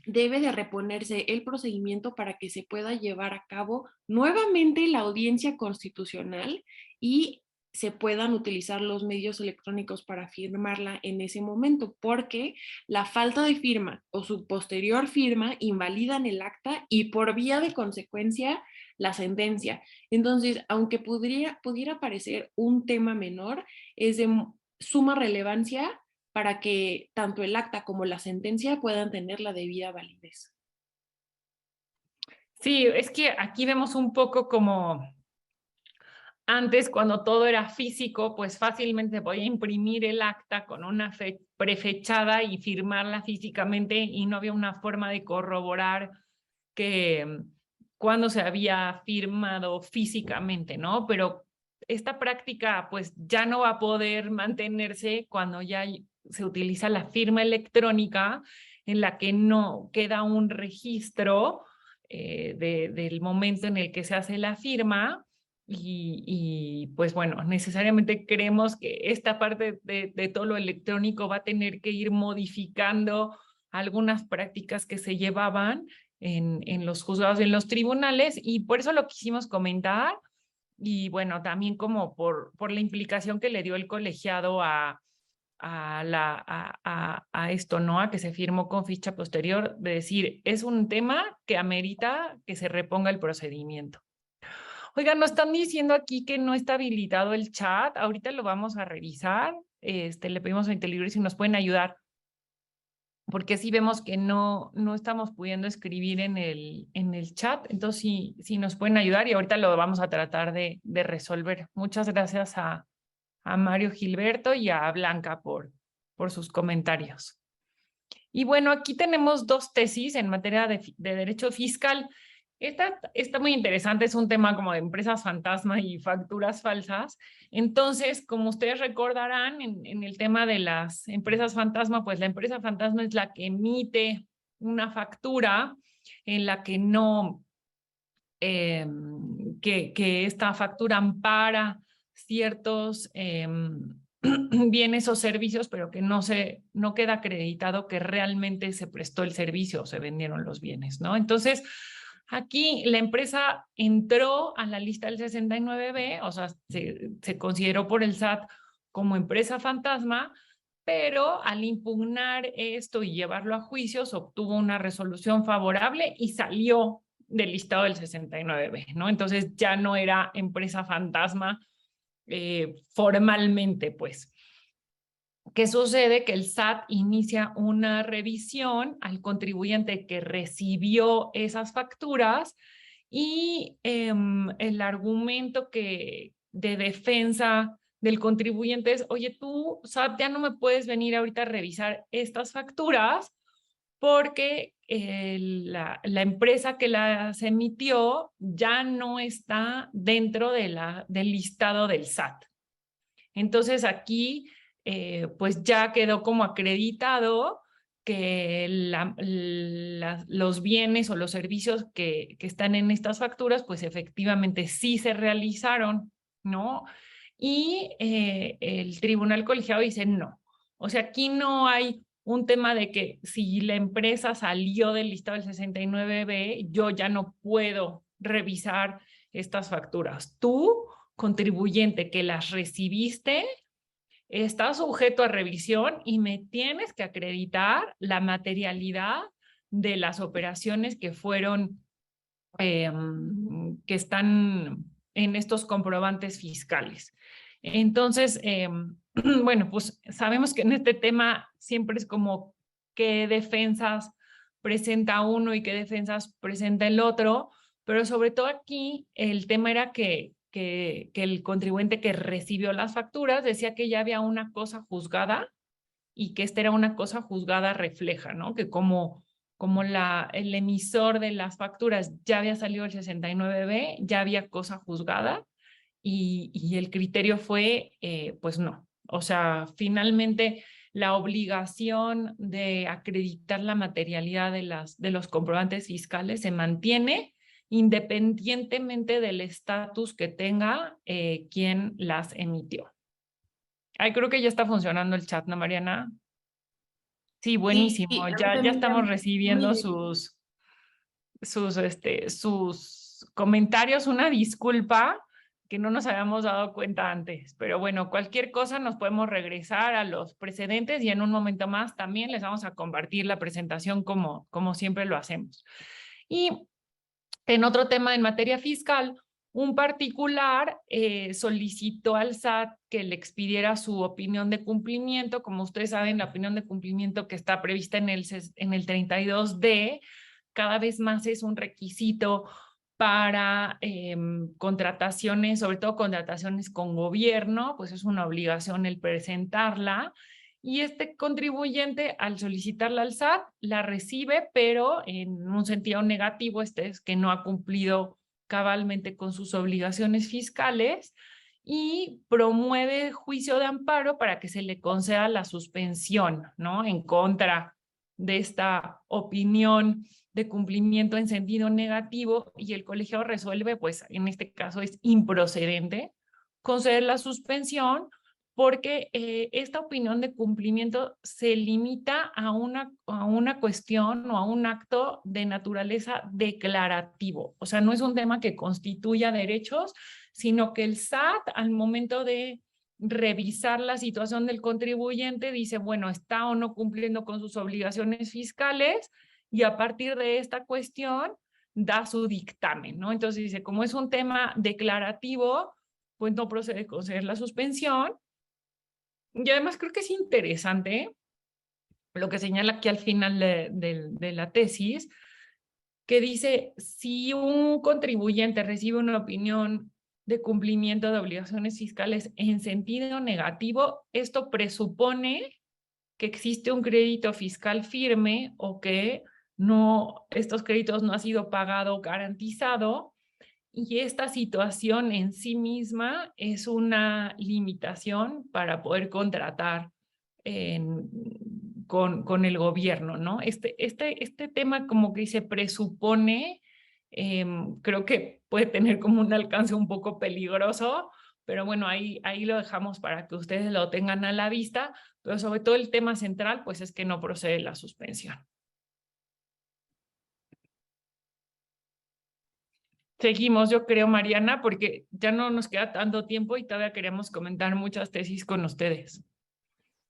debe de reponerse el procedimiento para que se pueda llevar a cabo nuevamente la audiencia constitucional y se puedan utilizar los medios electrónicos para firmarla en ese momento, porque la falta de firma o su posterior firma invalidan el acta y por vía de consecuencia la sentencia. Entonces, aunque pudiera parecer un tema menor, es de suma relevancia para que tanto el acta como la sentencia puedan tener la debida validez. Sí, es que aquí vemos un poco como antes, cuando todo era físico, pues fácilmente podía imprimir el acta con una prefechada y firmarla físicamente y no había una forma de corroborar que cuando se había firmado físicamente, ¿no? Pero esta práctica pues ya no va a poder mantenerse cuando ya se utiliza la firma electrónica en la que no queda un registro del momento en el que se hace la firma. Y pues bueno, necesariamente creemos que esta parte de todo lo electrónico va a tener que ir modificando algunas prácticas que se llevaban en los juzgados, en los tribunales, y por eso lo quisimos comentar. Y bueno, también como por la implicación que le dio el colegiado a esto, ¿no? A que se firmó con ficha posterior, de decir, es un tema que amerita que se reponga el procedimiento. Oigan, nos están diciendo aquí que no está habilitado el chat. Ahorita lo vamos a revisar. Le pedimos a Intelibre si nos pueden ayudar, porque sí vemos que no estamos pudiendo escribir en el chat. Entonces, sí nos pueden ayudar y ahorita lo vamos a tratar de resolver. Muchas gracias a Mario Gilberto y a Blanca por sus comentarios. Y bueno, aquí tenemos dos tesis en materia de derecho fiscal. Esta está muy interesante, es un tema como de empresas fantasma y facturas falsas. Entonces, como ustedes recordarán, en el tema de las empresas fantasma, pues la empresa fantasma es la que emite una factura en la que no, que esta factura ampara ciertos bienes o servicios, pero que no queda acreditado que realmente se prestó el servicio o se vendieron los bienes, ¿no? Entonces, Aquí la empresa entró a la lista del 69B, o sea, se consideró por el SAT como empresa fantasma, pero al impugnar esto y llevarlo a juicios, obtuvo una resolución favorable y salió del listado del 69B, ¿no? Entonces ya no era empresa fantasma formalmente, pues. ¿Qué sucede? Que el SAT inicia una revisión al contribuyente que recibió esas facturas y el argumento de defensa del contribuyente es, oye, tú, SAT, ya no me puedes venir ahorita a revisar estas facturas porque la empresa que las emitió ya no está dentro del listado del SAT. Entonces aquí pues ya quedó como acreditado que los bienes o los servicios que están en estas facturas pues efectivamente sí se realizaron, ¿no? Y el tribunal colegiado dice no. O sea, aquí no hay un tema de que si la empresa salió del listado del 69B, yo ya no puedo revisar estas facturas. Tú, contribuyente que las recibiste, está sujeto a revisión y me tienes que acreditar la materialidad de las operaciones que fueron, que están en estos comprobantes fiscales. Entonces, bueno, pues sabemos que en este tema siempre es como qué defensas presenta uno y qué defensas presenta el otro, pero sobre todo aquí el tema era que el contribuyente que recibió las facturas decía que ya había una cosa juzgada y que esta era una cosa juzgada refleja, ¿no? Que como el emisor de las facturas ya había salido el 69B, ya había cosa juzgada y el criterio fue, pues no. O sea, finalmente la obligación de acreditar la materialidad de los comprobantes fiscales se mantiene independientemente del estatus que tenga quien las emitió. Ay, creo que ya está funcionando el chat, ¿no, Mariana? Sí, Sí, buenísimo. a mí Ya también estamos ya me recibiendo llegó. sus comentarios. Una disculpa que no nos habíamos dado cuenta antes, pero bueno, cualquier cosa nos podemos regresar a los precedentes y en un momento más también les vamos a compartir la presentación como siempre lo hacemos. Y en otro tema en materia fiscal, un particular solicitó al SAT que le expidiera su opinión de cumplimiento. Como ustedes saben, la opinión de cumplimiento que está prevista en el 32D cada vez más es un requisito para contrataciones, sobre todo contrataciones con gobierno, pues es una obligación el presentarla. Y este contribuyente, al solicitarla al SAT, la recibe, pero en un sentido negativo, este es que no ha cumplido cabalmente con sus obligaciones fiscales y promueve juicio de amparo para que se le conceda la suspensión, ¿no? En contra de esta opinión de cumplimiento en sentido negativo y el colegiado resuelve, pues en este caso es improcedente conceder la suspensión porque esta opinión de cumplimiento se limita a una cuestión o a un acto de naturaleza declarativo. O sea, no es un tema que constituya derechos, sino que el SAT al momento de revisar la situación del contribuyente dice, bueno, está o no cumpliendo con sus obligaciones fiscales y a partir de esta cuestión da su dictamen, ¿no? Entonces dice, como es un tema declarativo, pues no procede a conceder la suspensión. Y además creo que es interesante lo que señala aquí al final de la tesis, que dice, si un contribuyente recibe una opinión de cumplimiento de obligaciones fiscales en sentido negativo, esto presupone que existe un crédito fiscal firme o que no, estos créditos no han sido pagado o garantizado y esta situación en sí misma es una limitación para poder contratar en, con el gobierno, ¿no? Este tema como que se presupone, creo que puede tener como un alcance un poco peligroso, pero bueno, ahí lo dejamos para que ustedes lo tengan a la vista, pero sobre todo el tema central, pues es que no procede la suspensión. seguimos, yo creo, Mariana, porque ya no nos queda tanto tiempo y todavía queremos comentar muchas tesis con ustedes.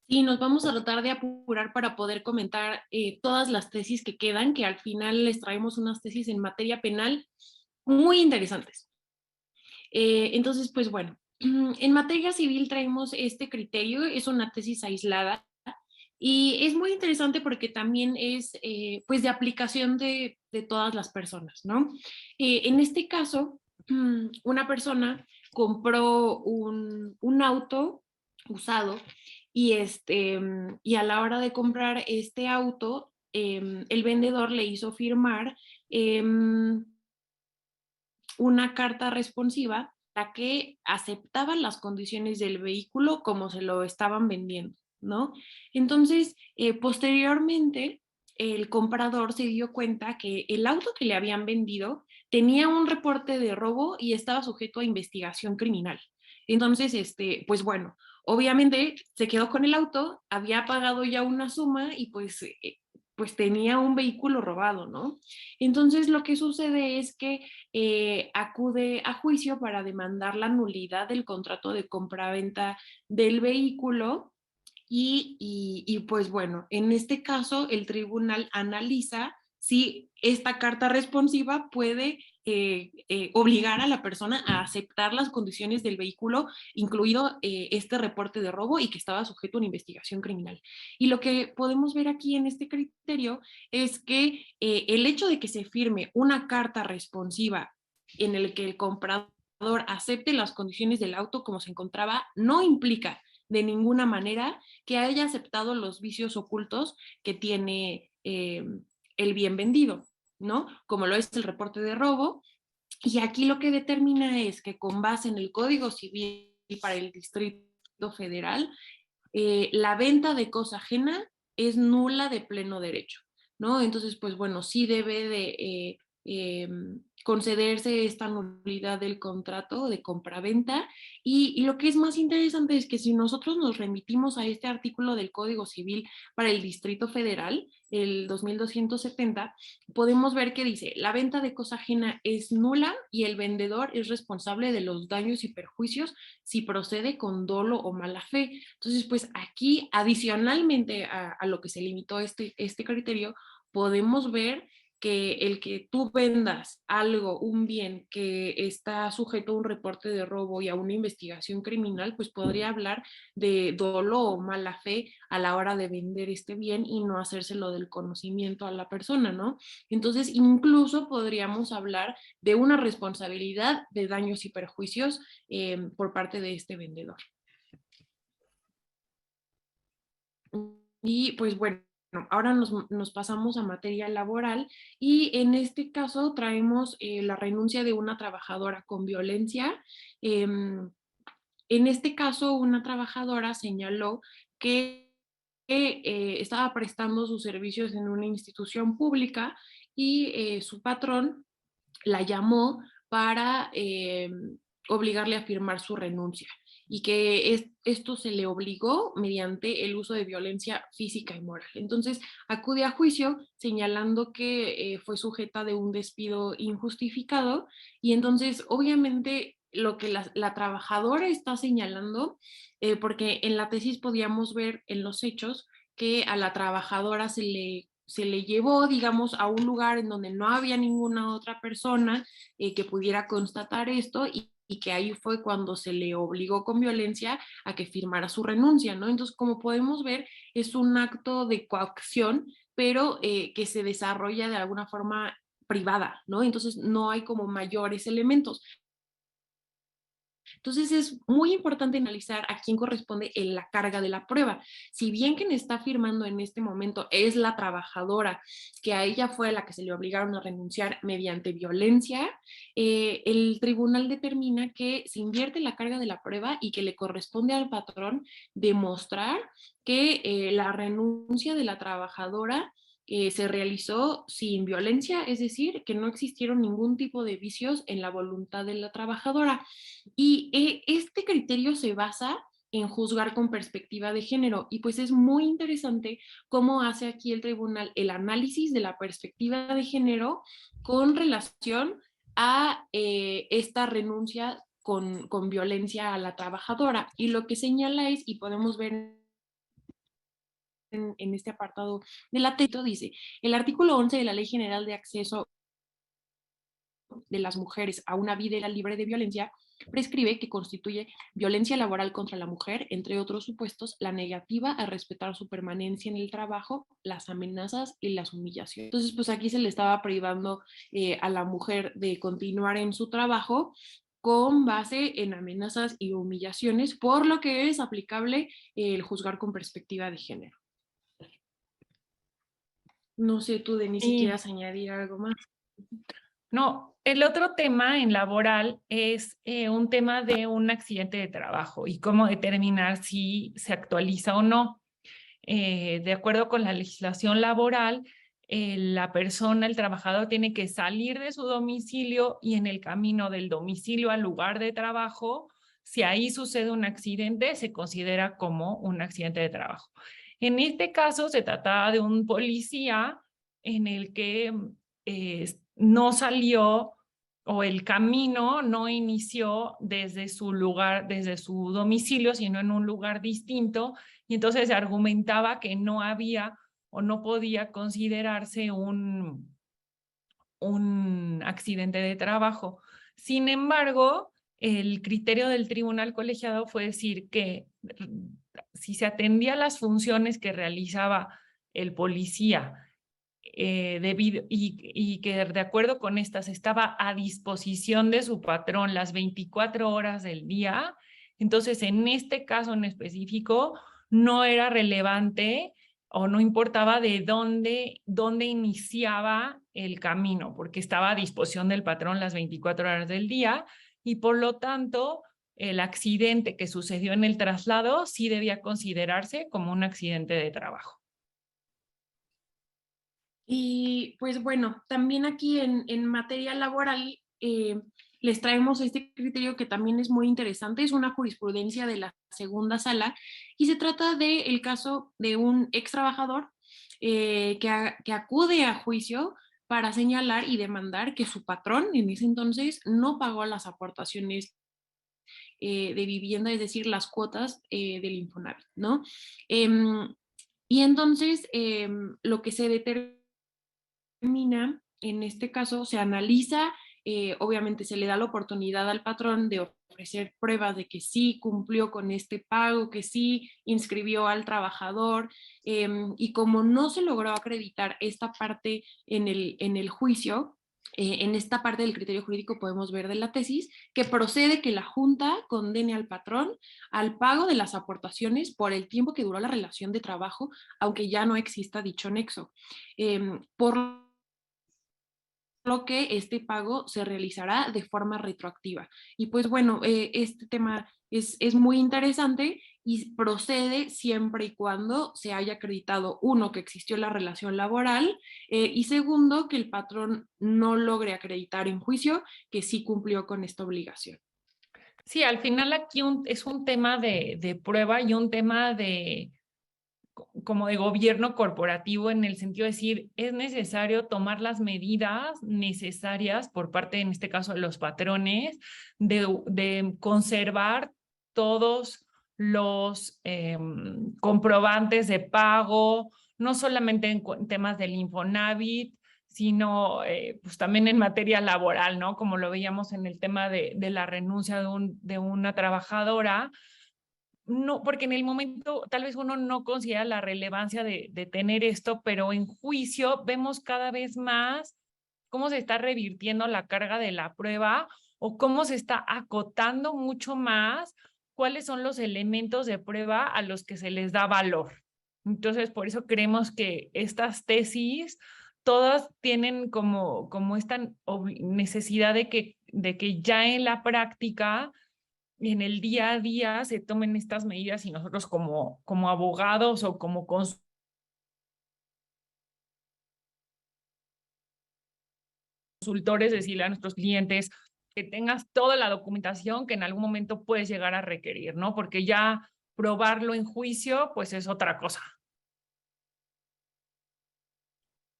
Sí, nos vamos a tratar de apurar para poder comentar todas las tesis que quedan, que al final les traemos unas tesis en materia penal muy interesantes. Entonces, pues bueno, en materia civil traemos este criterio, es una tesis aislada y es muy interesante porque también es pues de aplicación de todas las personas, ¿no? En este caso, una persona compró un auto usado y, y a la hora de comprar este auto, el vendedor le hizo firmar una carta responsiva la que aceptaba las condiciones del vehículo como se lo estaban vendiendo, ¿no? Entonces, posteriormente, el comprador se dio cuenta que el auto que le habían vendido tenía un reporte de robo y estaba sujeto a investigación criminal. Entonces, pues bueno, obviamente se quedó con el auto, había pagado ya una suma y pues tenía un vehículo robado, ¿no? Entonces lo que sucede es que acude a juicio para demandar la nulidad del contrato de compraventa del vehículo y pues bueno, en este caso el tribunal analiza si esta carta responsiva puede obligar a la persona a aceptar las condiciones del vehículo, incluido este reporte de robo y que estaba sujeto a una investigación criminal. Y lo que podemos ver aquí en este criterio es que el hecho de que se firme una carta responsiva en el que el comprador acepte las condiciones del auto como se encontraba, no implica de ninguna manera que haya aceptado los vicios ocultos que tiene el bien vendido, ¿no? Como lo es el reporte de robo. Y aquí lo que determina es que con base en el Código Civil para el Distrito Federal, la venta de cosa ajena es nula de pleno derecho, ¿no? Entonces, pues bueno, sí debe de concederse esta nulidad del contrato de compraventa y lo que es más interesante es que si nosotros nos remitimos a este artículo del Código Civil para el Distrito Federal, el 2270, podemos ver que dice, la venta de cosa ajena es nula y el vendedor es responsable de los daños y perjuicios si procede con dolo o mala fe. Entonces, pues aquí, adicionalmente a lo que se limitó este criterio, podemos ver que el que tú vendas algo, un bien que está sujeto a un reporte de robo y a una investigación criminal, pues podría hablar de dolo o mala fe a la hora de vender este bien y no hacérselo del conocimiento a la persona, ¿no? Entonces, incluso podríamos hablar de una responsabilidad de daños y perjuicios por parte de este vendedor. Y pues bueno, ahora nos pasamos a materia laboral y en este caso traemos la renuncia de una trabajadora con violencia. En este caso, una trabajadora señaló que estaba prestando sus servicios en una institución pública y su patrón la llamó para obligarle a firmar su renuncia y que esto se le obligó mediante el uso de violencia física y moral. Entonces acude a juicio señalando que fue sujeta de un despido injustificado y entonces obviamente lo que la trabajadora está señalando, porque en la tesis podíamos ver en los hechos que a la trabajadora se le llevó, digamos, a un lugar en donde no había ninguna otra persona que pudiera constatar esto y que ahí fue cuando se le obligó con violencia a que firmara su renuncia, ¿no? Entonces, como podemos ver, es un acto de coacción, pero que se desarrolla de alguna forma privada, ¿no? Entonces, no hay como mayores elementos. Entonces es muy importante analizar a quién corresponde en la carga de la prueba. Si bien quien está firmando en este momento es la trabajadora, que a ella fue la que se le obligaron a renunciar mediante violencia, el tribunal determina que se invierte la carga de la prueba y que le corresponde al patrón demostrar que la renuncia de la trabajadora se realizó sin violencia, es decir, que no existieron ningún tipo de vicios en la voluntad de la trabajadora. Y este criterio se basa en juzgar con perspectiva de género y pues es muy interesante cómo hace aquí el tribunal el análisis de la perspectiva de género con relación a esta renuncia con violencia a la trabajadora. Y lo que señala es, y podemos ver en este apartado del atento, dice, el artículo 11 de la Ley General de Acceso de las Mujeres a una vida libre de violencia prescribe que constituye violencia laboral contra la mujer, entre otros supuestos, la negativa a respetar su permanencia en el trabajo, las amenazas y las humillaciones. Entonces, pues aquí se le estaba privando a la mujer de continuar en su trabajo con base en amenazas y humillaciones, por lo que es aplicable el juzgar con perspectiva de género. No sé tú, Denise, si Sí. quieras añadir algo más. No, el otro tema en laboral es un tema de un accidente de trabajo y cómo determinar si se actualiza o no. De acuerdo con la legislación laboral, la persona, el trabajador, tiene que salir de su domicilio y en el camino del domicilio al lugar de trabajo, si ahí sucede un accidente, se considera como un accidente de trabajo. En este caso, se trataba de un policía en el que no salió o el camino no inició desde su lugar, desde su domicilio, sino en un lugar distinto, y entonces se argumentaba que no había o no podía considerarse un accidente de trabajo. Sin embargo, el criterio del tribunal colegiado fue decir que si se atendía a las funciones que realizaba el policía y que de acuerdo con estas estaba a disposición de su patrón las 24 horas del día, entonces en este caso en específico no era relevante o no importaba de dónde iniciaba el camino, porque estaba a disposición del patrón las 24 horas del día y por lo tanto el accidente que sucedió en el traslado sí debía considerarse como un accidente de trabajo. Y pues bueno, también aquí en materia laboral les traemos este criterio que también es muy interesante, es una jurisprudencia de la segunda sala y se trata del caso de un ex trabajador que acude a juicio para señalar y demandar que su patrón en ese entonces no pagó las aportaciones de vivienda, es decir, las cuotas del Infonavit, ¿no? Y entonces lo que se determina en este caso, se analiza, obviamente se le da la oportunidad al patrón de ofrecer pruebas de que sí cumplió con este pago, que sí inscribió al trabajador, y como no se logró acreditar esta parte en el juicio, en esta parte del criterio jurídico podemos ver de la tesis que procede que la Junta condene al patrón al pago de las aportaciones por el tiempo que duró la relación de trabajo, aunque ya no exista dicho nexo. Por lo que este pago se realizará de forma retroactiva. Y pues bueno, este tema es muy interesante y procede siempre y cuando se haya acreditado, uno, que existió la relación laboral y segundo, que el patrón no logre acreditar en juicio que sí cumplió con esta obligación. Sí, al final aquí es un tema de prueba y un tema como de gobierno corporativo en el sentido de decir, es necesario tomar las medidas necesarias por parte, en este caso, de los patrones, de conservar todos los comprobantes de pago, no solamente en temas del Infonavit, sino pues también en materia laboral, ¿no? Como lo veíamos en el tema de la renuncia de una trabajadora, no, porque en el momento tal vez uno no considera la relevancia de tener esto, pero en juicio vemos cada vez más cómo se está revirtiendo la carga de la prueba o cómo se está acotando mucho más cuáles son los elementos de prueba a los que se les da valor. Entonces, por eso creemos que estas tesis todas tienen como esta necesidad de que ya en la práctica en el día a día se tomen estas medidas y nosotros como abogados o como consultores decirle a nuestros clientes que tengas toda la documentación que en algún momento puedes llegar a requerir, ¿no? Porque ya probarlo en juicio, pues es otra cosa.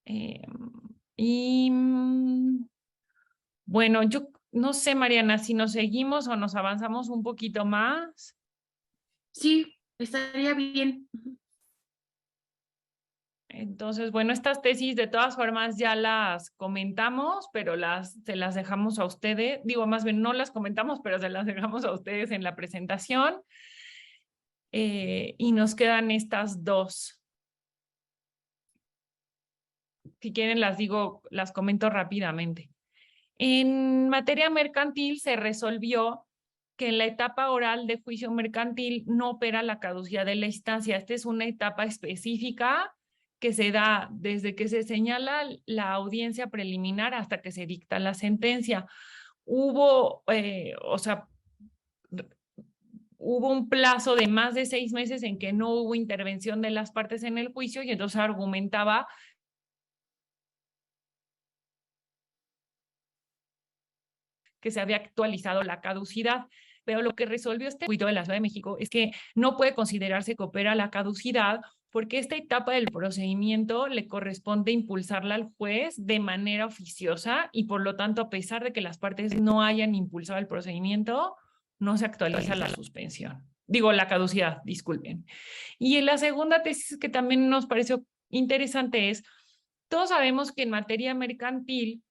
Eh, y Bueno, yo no sé, Mariana, si nos seguimos o nos avanzamos un poquito más. Sí, estaría bien. Entonces, bueno, estas tesis de todas formas ya las comentamos, pero se las dejamos a ustedes. Digo, más bien no las comentamos, pero se las dejamos a ustedes en la presentación. Y nos quedan estas dos. Si quieren, las digo, las comento rápidamente. En materia mercantil se resolvió que en la etapa oral de juicio mercantil no opera la caducidad de la instancia. Esta es una etapa específica que se da desde que se señala la audiencia preliminar hasta que se dicta la sentencia. Hubo, o sea, hubo un plazo de más de 6 meses en que no hubo intervención de las partes en el juicio y entonces argumentaba que se había actualizado la caducidad. Pero lo que resolvió este juicio de la Ciudad de México es que no puede considerarse que opera la caducidad porque esta etapa del procedimiento le corresponde impulsarla al juez de manera oficiosa y por lo tanto, a pesar de que las partes no hayan impulsado el procedimiento, no se actualiza la suspensión. Digo, la caducidad, disculpen. Y en la segunda tesis que también nos pareció interesante es, todos sabemos que en materia mercantil,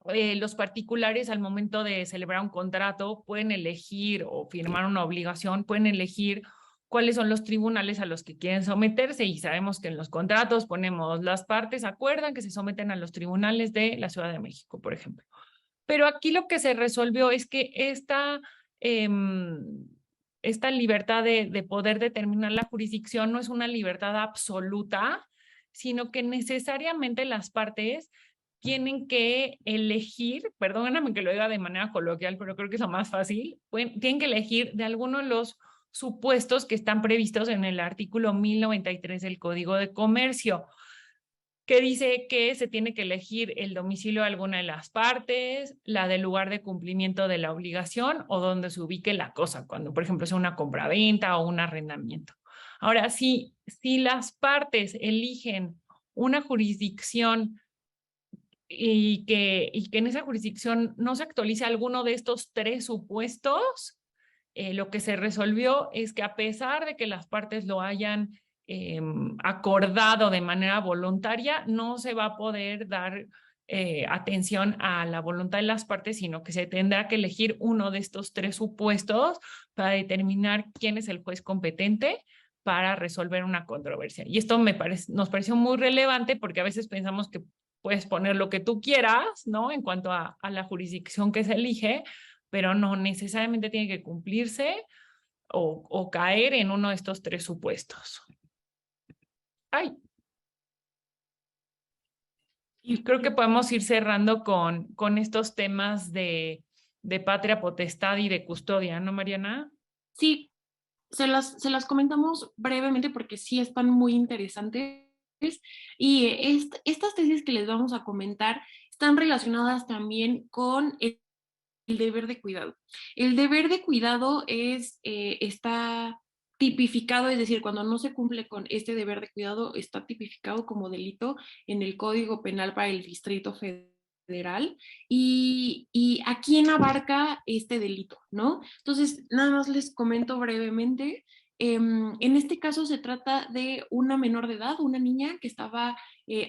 los particulares al momento de celebrar un contrato pueden elegir o firmar una obligación, pueden elegir cuáles son los tribunales a los que quieren someterse y sabemos que en los contratos ponemos las partes acuerdan que se someten a los tribunales de la Ciudad de México, por ejemplo. Pero aquí lo que se resolvió es que eh, esta libertad de poder determinar la jurisdicción no es una libertad absoluta, sino que necesariamente las partes tienen que elegir, perdóname que lo diga de manera coloquial, pero creo que es lo más fácil, tienen que elegir de alguno de los supuestos que están previstos en el artículo 1093 del Código de Comercio, que dice que se tiene que elegir el domicilio de alguna de las partes, la del lugar de cumplimiento de la obligación o donde se ubique la cosa, cuando, por ejemplo, sea una compraventa o un arrendamiento. Ahora, si las partes eligen una jurisdicción y que en esa jurisdicción no se actualice alguno de estos tres supuestos, lo que se resolvió es que a pesar de que las partes lo hayan acordado de manera voluntaria, no se va a poder dar atención a la voluntad de las partes, sino que se tendrá que elegir uno de estos tres supuestos para determinar quién es el juez competente para resolver una controversia. Y esto nos pareció muy relevante porque a veces pensamos que puedes poner lo que tú quieras, ¿no? En cuanto a la jurisdicción que se elige, pero no necesariamente tiene que cumplirse o caer en uno de estos tres supuestos. Ay, y creo que podemos ir cerrando con estos temas de patria potestad y de custodia, ¿no, Mariana? Sí, se las comentamos brevemente porque sí están muy interesantes y estas tesis que les vamos a comentar están relacionadas también con el deber de cuidado. El deber de cuidado está tipificado, es decir, cuando no se cumple con este deber de cuidado, está tipificado como delito en el Código Penal para el Distrito Federal. Y a quién abarca este delito, ¿no? Entonces, nada más les comento brevemente. En este caso se trata de una menor de edad, una niña que estaba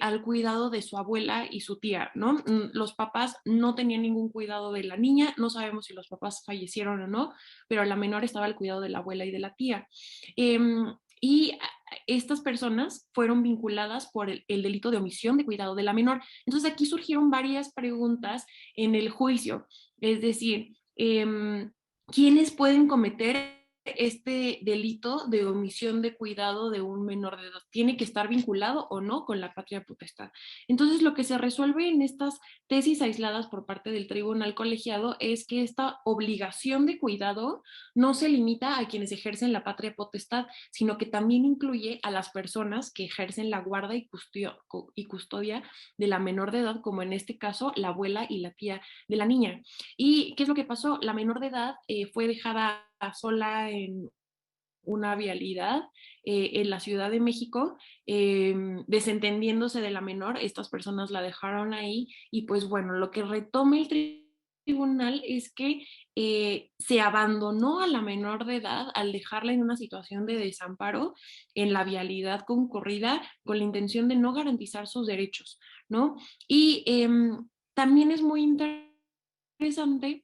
al cuidado de su abuela y su tía, ¿no? Los papás no tenían ningún cuidado de la niña, no sabemos si los papás fallecieron o no, pero la menor estaba al cuidado de la abuela y de la tía. Y estas personas fueron vinculadas por el delito de omisión de cuidado de la menor. Entonces aquí surgieron varias preguntas en el juicio, es decir, ¿quiénes pueden cometer este delito de omisión de cuidado de un menor de edad? ¿Tiene que estar vinculado o no con la patria potestad? Entonces, lo que se resuelve en estas tesis aisladas por parte del tribunal colegiado es que esta obligación de cuidado no se limita a quienes ejercen la patria potestad, sino que también incluye a las personas que ejercen la guarda y custodia de la menor de edad, como en este caso la abuela y la tía de la niña. ¿Y qué es lo que pasó? La menor de edad fue dejada sola en una vialidad en la Ciudad de México, desentendiéndose de la menor, estas personas la dejaron ahí y pues bueno, lo que retoma el tribunal es que se abandonó a la menor de edad al dejarla en una situación de desamparo en la vialidad concurrida con la intención de no garantizar sus derechos, ¿no? Y también es muy interesante,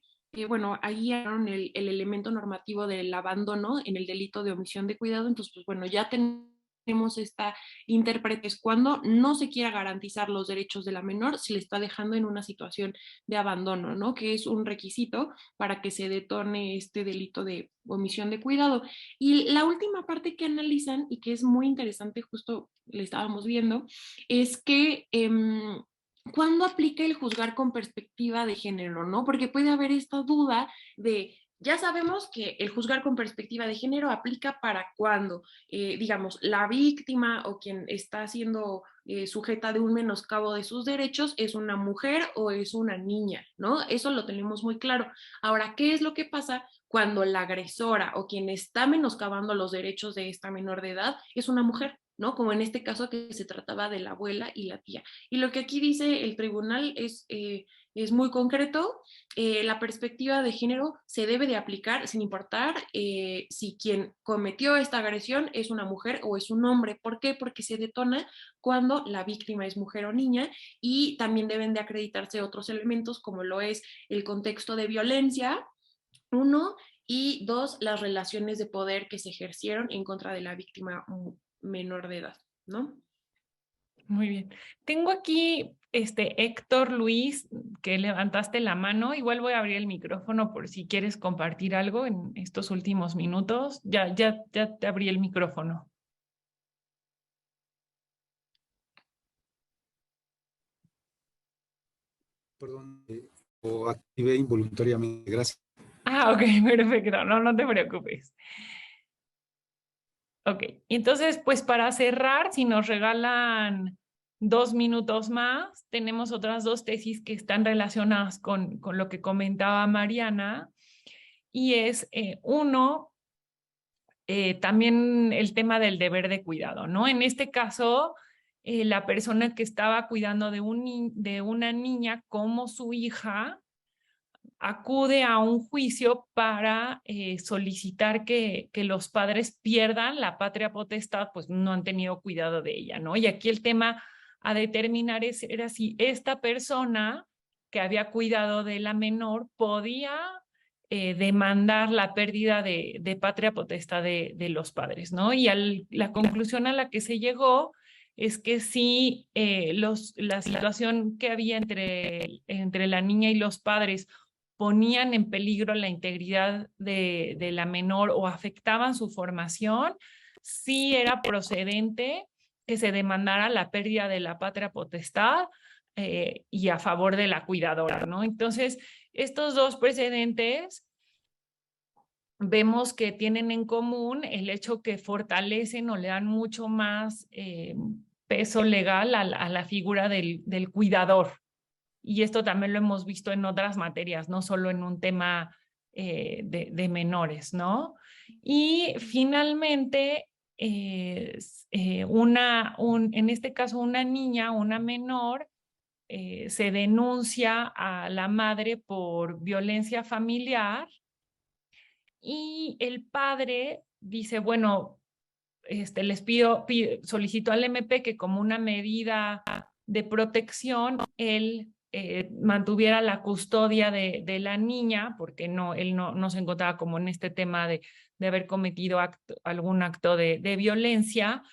bueno, ahí hallaron el elemento normativo del abandono en el delito de omisión de cuidado, entonces, pues bueno, ya tenemos esta intérprete cuando no se quiera garantizar los derechos de la menor, se le está dejando en una situación de abandono, ¿no? Que es un requisito para que se detone este delito de omisión de cuidado. Y la última parte que analizan y que es muy interesante, justo le estábamos viendo, es que ¿cuándo aplica el juzgar con perspectiva de género, no? Porque puede haber esta duda de, ya sabemos que el juzgar con perspectiva de género aplica para cuando, digamos, la víctima o quien está siendo sujeta de un menoscabo de sus derechos es una mujer o es una niña, ¿no? Eso lo tenemos muy claro. Ahora, ¿qué es lo que pasa cuando la agresora o quien está menoscabando los derechos de esta menor de edad es una mujer? ¿No? Como en este caso que se trataba de la abuela y la tía. Y lo que aquí dice el tribunal es muy concreto. La perspectiva de género se debe de aplicar sin importar si quien cometió esta agresión es una mujer o es un hombre. ¿Por qué? Porque se detona cuando la víctima es mujer o niña y también deben de acreditarse otros elementos como lo es el contexto de violencia, uno, y dos, las relaciones de poder que se ejercieron en contra de la víctima menor de edad, ¿no? Muy bien. Tengo aquí Héctor Luis, que levantaste la mano. Igual voy a abrir el micrófono por si quieres compartir algo en estos últimos minutos. Ya te abrí el micrófono. Perdón, lo activé involuntariamente. Gracias. Ah, ok, perfecto. No te preocupes. Ok, entonces, pues para cerrar, si nos regalan 2 minutos más, tenemos otras dos tesis que están relacionadas con lo que comentaba Mariana, y es uno, también el tema del deber de cuidado, ¿no? En este caso, la persona que estaba cuidando de una niña como su hija acude a un juicio para solicitar que los padres pierdan la patria potestad, pues no han tenido cuidado de ella, ¿no? Y aquí el tema a determinar era si esta persona que había cuidado de la menor podía demandar la pérdida de patria potestad de los padres, ¿no? Y la conclusión a la que se llegó es que sí, la situación que había entre la niña y los padres ponían en peligro la integridad de la menor o afectaban su formación, sí era procedente que se demandara la pérdida de la patria potestad y a favor de la cuidadora, ¿no? Entonces, estos dos precedentes vemos que tienen en común el hecho que fortalecen o le dan mucho más peso legal a la figura del cuidador. Y esto también lo hemos visto en otras materias, no solo en un tema de menores, ¿no? Y finalmente, en este caso, una niña, una menor, se denuncia a la madre por violencia familiar y el padre dice, bueno, solicito al MP que como una medida de protección, él mantuviera la custodia de la niña, porque él no se encontraba como en este tema de haber cometido algún acto de violencia.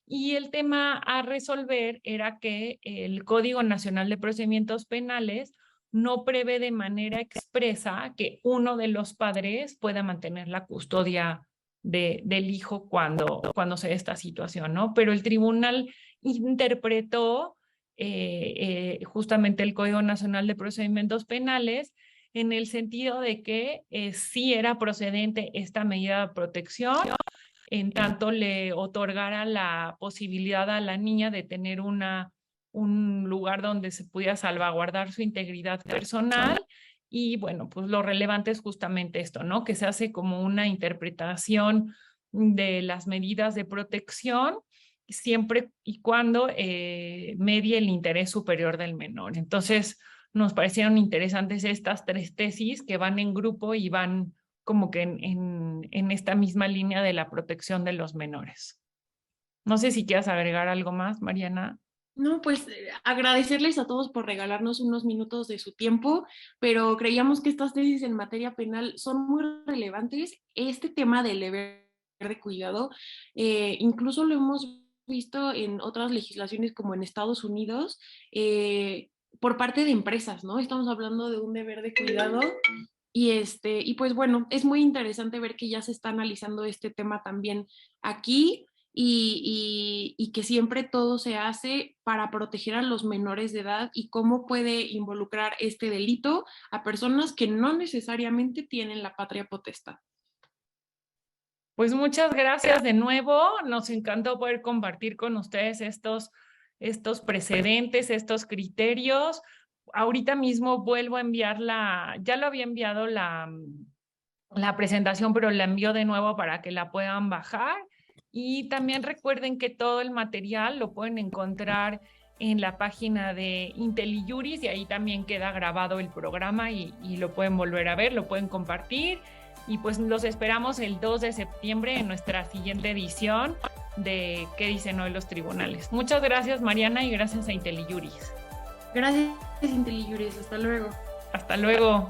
Y el tema a resolver era que el Código Nacional de Procedimientos Penales no prevé de manera expresa que uno de los padres pueda mantener la custodia del hijo cuando se dé esta situación, ¿no? Pero el tribunal interpretó justamente el Código Nacional de Procedimientos Penales en el sentido de que sí era procedente esta medida de protección, en tanto le otorgara la posibilidad a la niña de tener un lugar donde se pudiera salvaguardar su integridad personal. Y bueno, pues lo relevante es justamente esto, ¿no? Que se hace como una interpretación de las medidas de protección, siempre y cuando medie el interés superior del menor. Entonces, nos parecieron interesantes estas 3 tesis que van en grupo y van como que en esta misma línea de la protección de los menores. No sé si quieras agregar algo más, Mariana. No, pues agradecerles a todos por regalarnos unos minutos de su tiempo, pero creíamos que estas tesis en materia penal son muy relevantes. Este tema del deber de cuidado, incluso lo hemos visto en otras legislaciones como en Estados Unidos, por parte de empresas, ¿no? Estamos hablando de un deber de cuidado y pues bueno, es muy interesante ver que ya se está analizando este tema también aquí y que siempre todo se hace para proteger a los menores de edad y cómo puede involucrar este delito a personas que no necesariamente tienen la patria potestad. Pues muchas gracias de nuevo. Nos encantó poder compartir con ustedes estos precedentes, estos criterios. Ahorita mismo vuelvo a enviar ya lo había enviado la presentación, pero la envío de nuevo para que la puedan bajar. Y también recuerden que todo el material lo pueden encontrar en la página de IntelliJuris y ahí también queda grabado el programa y lo pueden volver a ver, lo pueden compartir. Y pues los esperamos el 2 de septiembre en nuestra siguiente edición de ¿Qué dicen hoy los tribunales? Muchas gracias, Mariana, y gracias a IntelliJuris. Gracias, IntelliJuris. Hasta luego. Hasta luego.